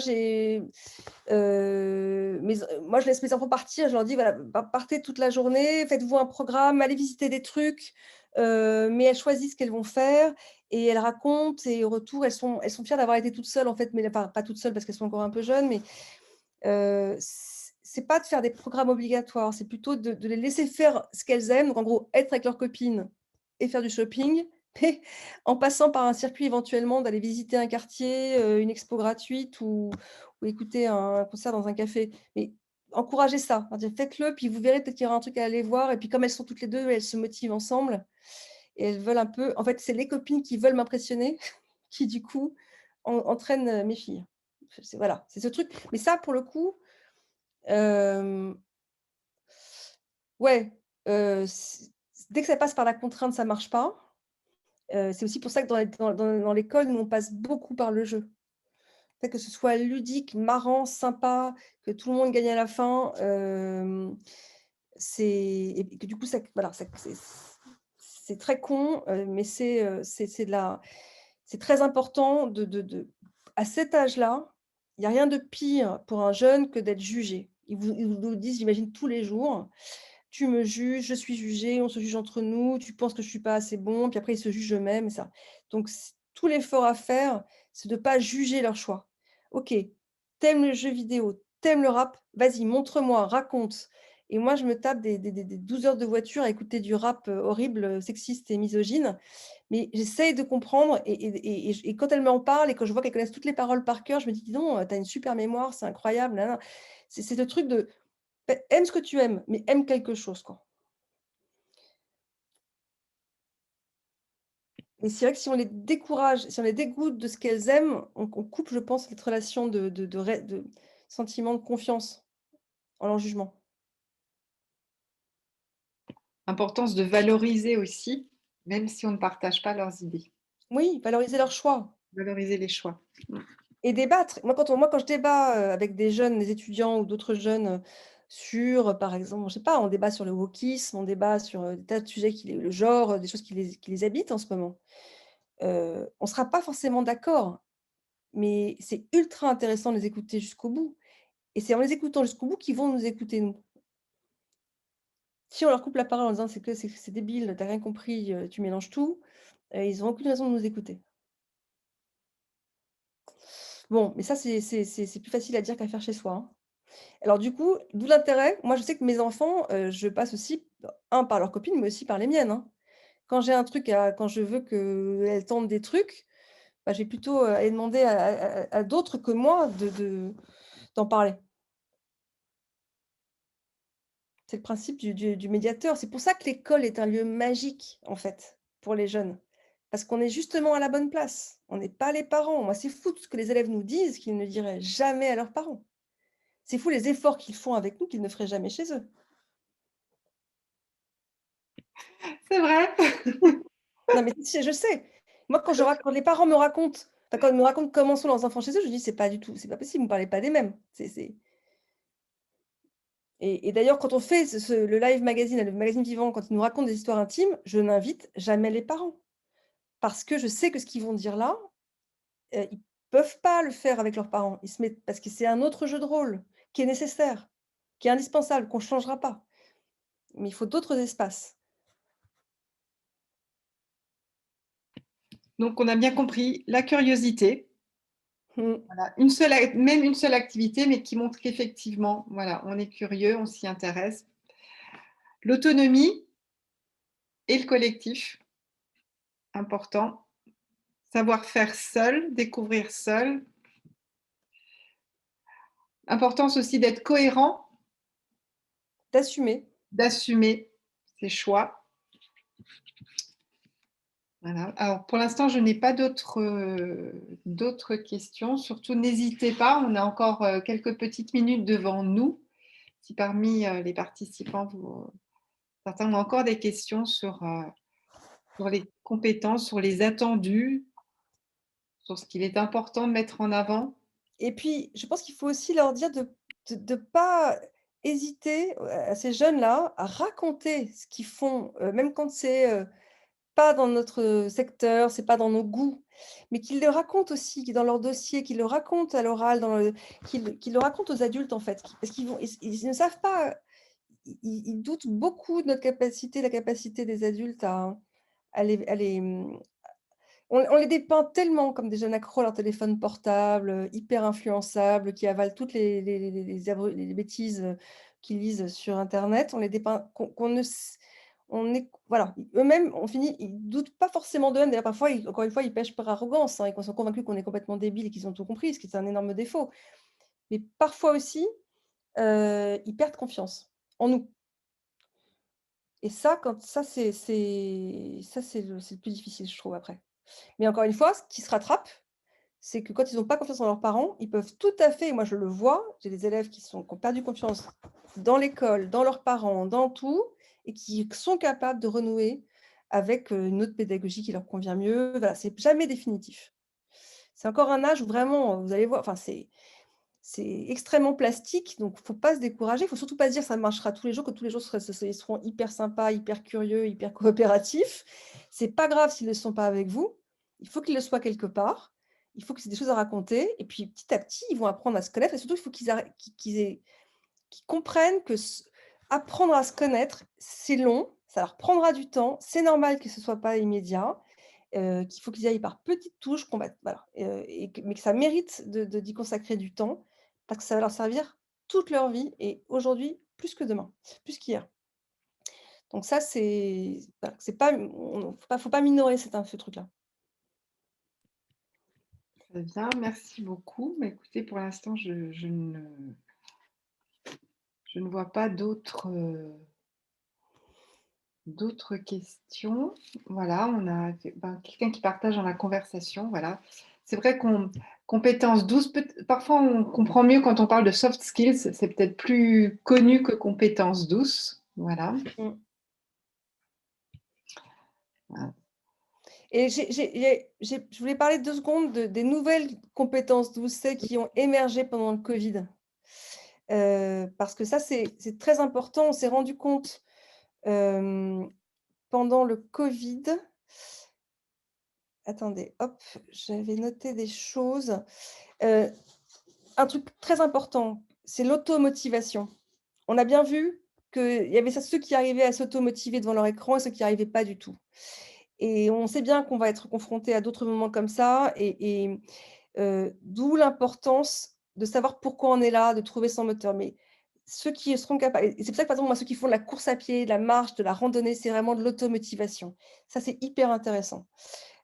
je laisse mes enfants partir. Je leur dis: «Voilà, partez toute la journée, faites-vous un programme, allez visiter des trucs», mais elles choisissent ce qu'elles vont faire et elles racontent et au retour, elles sont fières d'avoir été toutes seules, en fait, mais enfin, pas toutes seules parce qu'elles sont encore un peu jeunes, mais c'est pas de faire des programmes obligatoires, c'est plutôt de les laisser faire ce qu'elles aiment. Donc en gros, être avec leurs copines et faire du shopping, mais en passant par un circuit éventuellement d'aller visiter un quartier, une expo gratuite ou écouter un concert dans un café. Mais encouragez ça, enfin, dire: «Faites-le, puis vous verrez peut-être qu'il y aura un truc à aller voir» et puis comme elles sont toutes les 2, elles se motivent ensemble et elles veulent un peu en fait, c'est les copines qui veulent m'impressionner qui du coup entraînent, mes filles. C'est voilà, c'est ce truc mais ça pour le coup, Hem, ouais, c dès que ça passe par la contrainte, ça marche pas. C'est aussi pour ça que dans l'école, nous, on passe beaucoup par le jeu. Fait que ce soit ludique, marrant, sympa, que tout le monde gagne à la fin, c'est et que du coup, ça voilà, ça c'est très con, mais c'est de la c'est très important de à cet âge-là, il y a rien de pire pour un jeune que d'être jugé. Ils vous le disent, j'imagine, tous les jours. Tu me juges, je suis jugée, on se juge entre nous, tu penses que je suis pas assez bon, puis après ils se jugent eux-mêmes et ça. Donc tout l'effort à faire, c'est de pas juger leur choix. OK, t'aimes le jeu vidéo, t'aimes le rap, vas-y montre-moi, raconte. Et moi je me tape des 12 heures de voiture à écouter du rap, horrible, sexiste et misogyne, mais j'essaye de comprendre et quand elles m'en parlent et quand je vois qu'elles connaissent toutes les paroles par cœur, je me dis: «Dis donc, tu as une super mémoire, c'est incroyable, nin nin». C'est le truc de aime ce que tu aimes, mais aime quelque chose, quoi. Et c'est vrai que si on les décourage, si on les dégoûte de ce qu'elles aiment, on coupe, je pense, cette relation de sentiment de confiance en leur jugement. Importance de valoriser aussi, même si on ne partage pas leurs idées. Oui, valoriser leur choix Valoriser les choix. Mmh. et débattre. Moi, quand je débat, avec des jeunes, des étudiants ou d'autres jeunes, sur, par exemple, je sais pas, on débat sur le wokisme, on débat sur, des tas de sujets le genre, des choses qui les habitent en ce moment. On sera pas forcément d'accord, mais c'est ultra intéressant de les écouter jusqu'au bout et c'est en les écoutant jusqu'au bout qu'ils vont nous écouter nous. Si on leur coupe la parole en disant: «C'est débile, tu as rien compris, tu mélanges tout», ils auront aucune raison de nous écouter. Bon, mais ça c'est plus facile à dire qu'à faire chez soi, hein. Alors du coup, d'où l'intérêt, moi je sais que mes enfants, je passe aussi, par leurs copines, mais aussi par les miennes, hein. Quand je veux qu'elles tentent des trucs, bah, je vais plutôt, aller demander à d'autres que moi d'en parler. C'est le principe du médiateur. C'est pour ça que l'école est un lieu magique, en fait, pour les jeunes. Parce qu'on est justement à la bonne place. On n'est pas les parents. Moi, c'est fou tout ce que les élèves nous disent qu'ils ne diraient jamais à leurs parents. C'est fou les efforts qu'ils font avec nous qu'ils ne feraient jamais chez eux. C'est vrai. Non, mais si, je sais. Moi, quand les parents me racontent, enfin, quand ils me racontent comment sont leurs enfants chez eux, je dis: «C'est pas du tout, c'est pas possible, vous ne parlez pas des mêmes». Et d'ailleurs, quand on fait le live magazine, le magazine vivant, quand ils nous racontent des histoires intimes, je n'invite jamais les parents. Parce que je sais que ce qu'ils vont dire là, ils peuvent pas le faire avec leurs parents. Ils se mettent parce que c'est un autre jeu de rôle qui est nécessaire, qui est indispensable, qu'on ne changera pas. Mais il faut d'autres espaces. Donc on a bien compris la curiosité, Mmh. voilà, même une seule activité, mais qui montre qu'effectivement, voilà, on est curieux, on s'y intéresse. L'autonomie et le collectif, important. Savoir faire seul, découvrir seul. Importance aussi d'être cohérent, D'assumer. d'assumer ses choix. Voilà. Alors pour l'instant, je n'ai pas d'autres questions. Surtout, n'hésitez pas, on a encore, quelques petites minutes devant nous. Si parmi, les participants, certains ont encore des questions sur les compétences, sur les attendus, sur ce qu'il est important de mettre en avant. Et puis, je pense qu'il faut aussi leur dire de pas hésiter, à ces jeunes-là, à raconter ce qu'ils font, même quand c'est, pas dans notre secteur, c'est pas dans nos goûts, mais qu'ils le racontent aussi dans leur dossier, qu'ils le racontent à l'oral, qu'ils le racontent aux adultes en fait, parce ils ne savent pas, ils doutent beaucoup de notre capacité, la capacité des adultes à les, on les dépeint tellement comme des jeunes accros à leur téléphone portable, hyper influençables, qui avalent toutes les bêtises, qu'ils lisent sur internet. On les dépeint qu'on ne s on est voilà, eux-mêmes, on finit ils doutent pas forcément d'eux-mêmes. D'ailleurs, parfois, encore une fois, ils pèchent par arrogance, hein, et qu'on sont convaincus qu'on est complètement débiles et qu'ils ont tout compris, ce qui est un énorme défaut. Mais parfois aussi, ils perdent confiance en nous et ça, quand ça, c'est le plus difficile, je trouve, après. Mais encore une fois, ce qui se rattrape, c'est que quand ils n'ont pas confiance en leurs parents, ils peuvent tout à fait, moi je le vois, j'ai des élèves qui ont perdu confiance dans l'école, dans leurs parents, dans tout, et qui sont capables de renouer avec une autre pédagogie qui leur convient mieux. Voilà, c'est jamais définitif. C'est encore un âge où vraiment, vous allez voir, enfin c'est extrêmement plastique, donc il ne faut pas se décourager. Il ne faut surtout pas se dire ça marchera tous les jours, que tous les jours ils seront hyper sympas, hyper curieux, hyper coopératifs. C'est pas grave s'ils ne le sont pas avec vous. Il faut qu'ils le soient quelque part. Il faut qu'ils aient des choses à raconter. Et puis petit à petit, ils vont apprendre à se connaître. Et surtout, il faut qu'ils comprennent que apprendre à se connaître, c'est long, ça leur prendra du temps. C'est normal que ce ne soit pas immédiat. Qu'il faut qu'ils y aillent par petites touches, voilà, mais que ça mérite d'y consacrer du temps, parce que ça va leur servir toute leur vie et aujourd'hui plus que demain, plus qu'hier. Donc ça, c'est voilà, c'est pas faut pas minorer ce truc-là. Très bien, merci beaucoup. Mais écoutez, pour l'instant, je ne vois pas d'autres questions. Voilà, on a quelqu'un qui partage dans la conversation. Voilà. C'est vrai qu'on compétences douces, parfois on comprend mieux quand on parle de soft skills, c'est peut-être plus connu que compétences douces. Voilà. Mmh. Voilà. Et je voulais parler 2 secondes des nouvelles compétences douces qui ont émergé pendant le Covid. Parce que ça, c'est très important. On s'est rendu compte, pendant le Covid. Attendez, hop, j'avais noté des choses. Un truc très important, c'est l'automotivation. On a bien vu qu'il y avait ceux qui arrivaient à s'automotiver devant leur écran et ceux qui n'y arrivaient pas du tout. Et on sait bien qu'on va être confronté à d'autres moments comme ça d'où l'importance de savoir pourquoi on est là, de trouver son moteur. Mais ceux qui seront capables et c'est pour ça que, par exemple, moi, ceux qui font de la course à pied, de la marche, de la randonnée, c'est vraiment de l'automotivation. Ça, c'est hyper intéressant.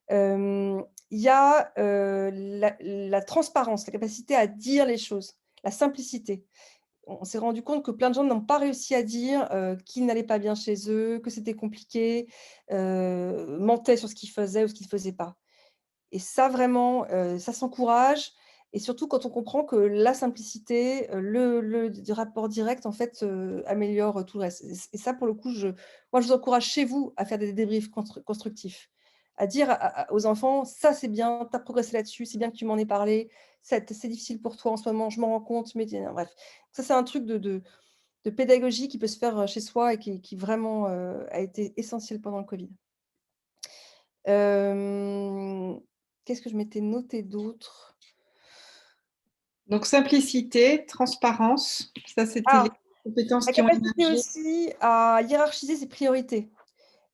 Il y a, la transparence, la capacité à dire les choses, la simplicité. On s'est rendu compte que plein de gens n'ont pas réussi à dire, qu'ils n'allaient pas bien chez eux, que c'était compliqué, mentaient sur ce qu'ils faisaient ou ce qu'ils ne faisaient pas. Et ça vraiment, ça s'encourage et surtout quand on comprend que la simplicité, le rapport direct en fait, améliore tout le reste et ça pour le coup, moi je vous encourage chez vous à faire des débriefs constructifs. À dire aux enfants: «Ça c'est bien, tu as progressé là-dessus, c'est bien que tu m'en aies parlé, c'est difficile pour toi en ce moment, je m'en rends compte, mais» bref. Ça c'est un truc de pédagogie qui peut se faire, chez soi et qui vraiment, a été essentiel pendant le covid. Hem, Qu'est-ce que je m'étais noté d'autre? Donc simplicité, transparence, ça c'était les Ah! compétences La qui ont capacité émergé. aussi à hiérarchiser ses priorités.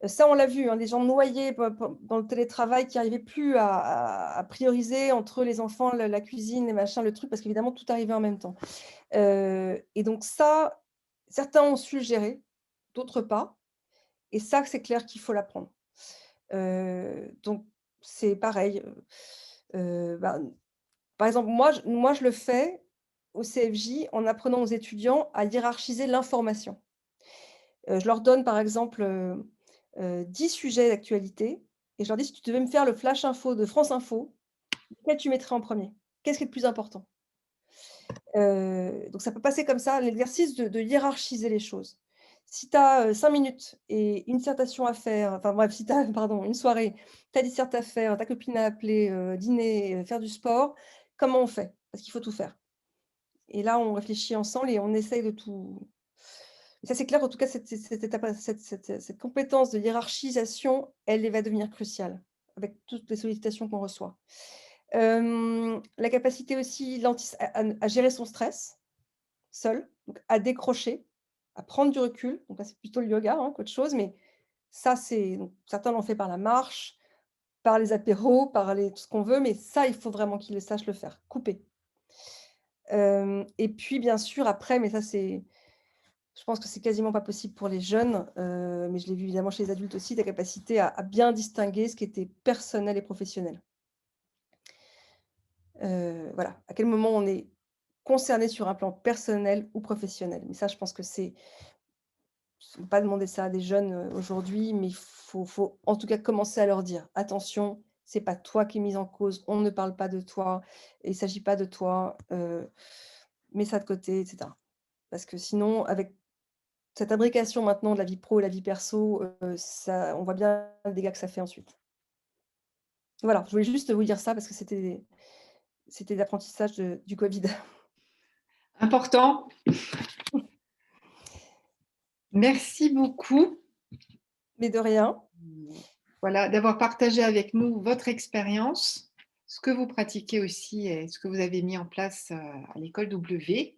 Ça, on l'a vu, hein, des gens noyés dans le télétravail qui n'arrivaient plus à prioriser entre les enfants, la cuisine, les machins, le truc, parce qu'évidemment tout arrivait en même temps. Et donc ça, certains ont su le gérer, d'autres pas et ça, c'est clair qu'il faut l'apprendre. Donc c'est pareil, bah, par exemple, moi je le fais au CFJ en apprenant aux étudiants à hiérarchiser l'information. Je leur donne par exemple, 10 sujets d'actualité et je leur dis: «Si tu devais me faire le flash info de France Info, lequel tu mettrais en premier. Qu'est-ce qui est le plus important?» Donc ça peut passer comme ça, l'exercice de hiérarchiser les choses. Si tu as, 5 minutes et une dissertation à faire, enfin bref, si tu as pardon, une soirée, ta dissert à faire, ta copine à appeler, dîner, faire du sport, comment on fait? Parce qu'il faut tout faire. Et là, on réfléchit ensemble et on essaye de tout Et ça, c'est clair, en tout cas, cette étape, cette compétence de hiérarchisation, elle va devenir cruciale avec toutes les sollicitations qu'on reçoit. La capacité aussi à gérer son stress seul, donc à décrocher, à prendre du recul. Donc là, c'est plutôt le yoga, hein, qu'autre chose, mais ça, donc certains l'ont fait par la marche, par les apéros, par tout ce qu'on veut, mais ça, il faut vraiment qu'ils sachent le faire, couper. Et puis bien sûr après, mais ça je pense que c'est quasiment pas possible pour les jeunes, mais je l'ai vu évidemment chez les adultes aussi, la capacité à bien distinguer ce qui était personnel et professionnel. Voilà, à quel moment on est concerné sur un plan personnel ou professionnel. Mais ça, je pense que faut pas demander ça à des jeunes, aujourd'hui, mais il faut en tout cas commencer à leur dire: «Attention, c'est pas toi qui es mise en cause, on ne parle pas de toi, il s'agit pas de toi, mets ça de côté» et cetera. Parce que sinon, avec cette imbrication maintenant de la vie pro et la vie perso, ça on voit bien le dégât que ça fait ensuite. Voilà, je voulais juste vous dire ça parce que c'était l'apprentissage du Covid. Important. Merci beaucoup. Mais de rien. Voilà, d'avoir partagé avec nous votre expérience, ce que vous pratiquez aussi et ce que vous avez mis en place à l'école W.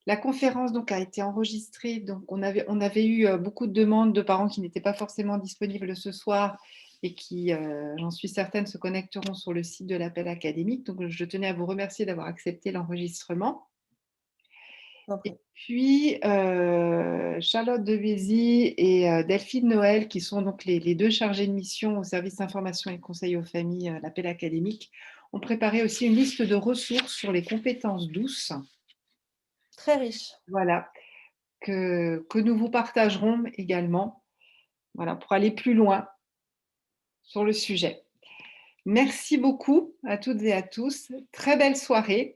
La conférence donc a été enregistrée, donc on avait eu beaucoup de demandes de parents qui n'étaient pas forcément disponibles ce soir et qui, j'en suis certaine, se connecteront sur le site de l'appel académique. Donc je tenais à vous remercier d'avoir accepté l'enregistrement. Et puis, Charlotte de Bézy et Delphine Noël, qui sont donc les deux chargées de mission au service d'information et conseil aux familles, l'appel académique, ont préparé aussi une liste de ressources sur les compétences douces. Très riche. Voilà, que nous vous partagerons également, voilà, pour aller plus loin sur le sujet. Merci beaucoup à toutes et à tous. Très belle soirée.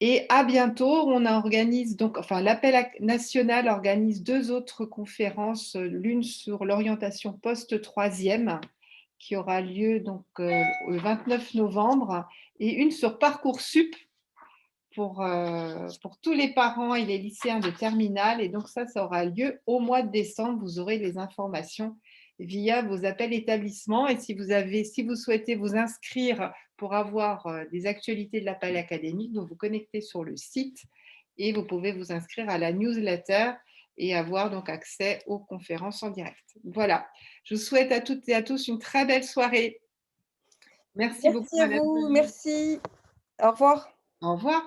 Et à bientôt. On organise donc, enfin, l'appel national organise 2 autres conférences, l'une sur l'orientation post-troisième, qui aura lieu donc le 29 novembre, et une sur Parcoursup pour tous les parents et les lycéens de terminale. Et donc ça aura lieu au mois de décembre. Vous aurez les informations via vos appels établissements. Et si vous souhaitez vous inscrire pour avoir des actualités de l'appel académique, vous vous connectez sur le site et vous pouvez vous inscrire à la newsletter et avoir donc accès aux conférences en direct. Voilà, je vous souhaite à toutes et à tous une très belle soirée. Merci beaucoup, Merci à Madame vous, Delis. merci. Au revoir. Au revoir.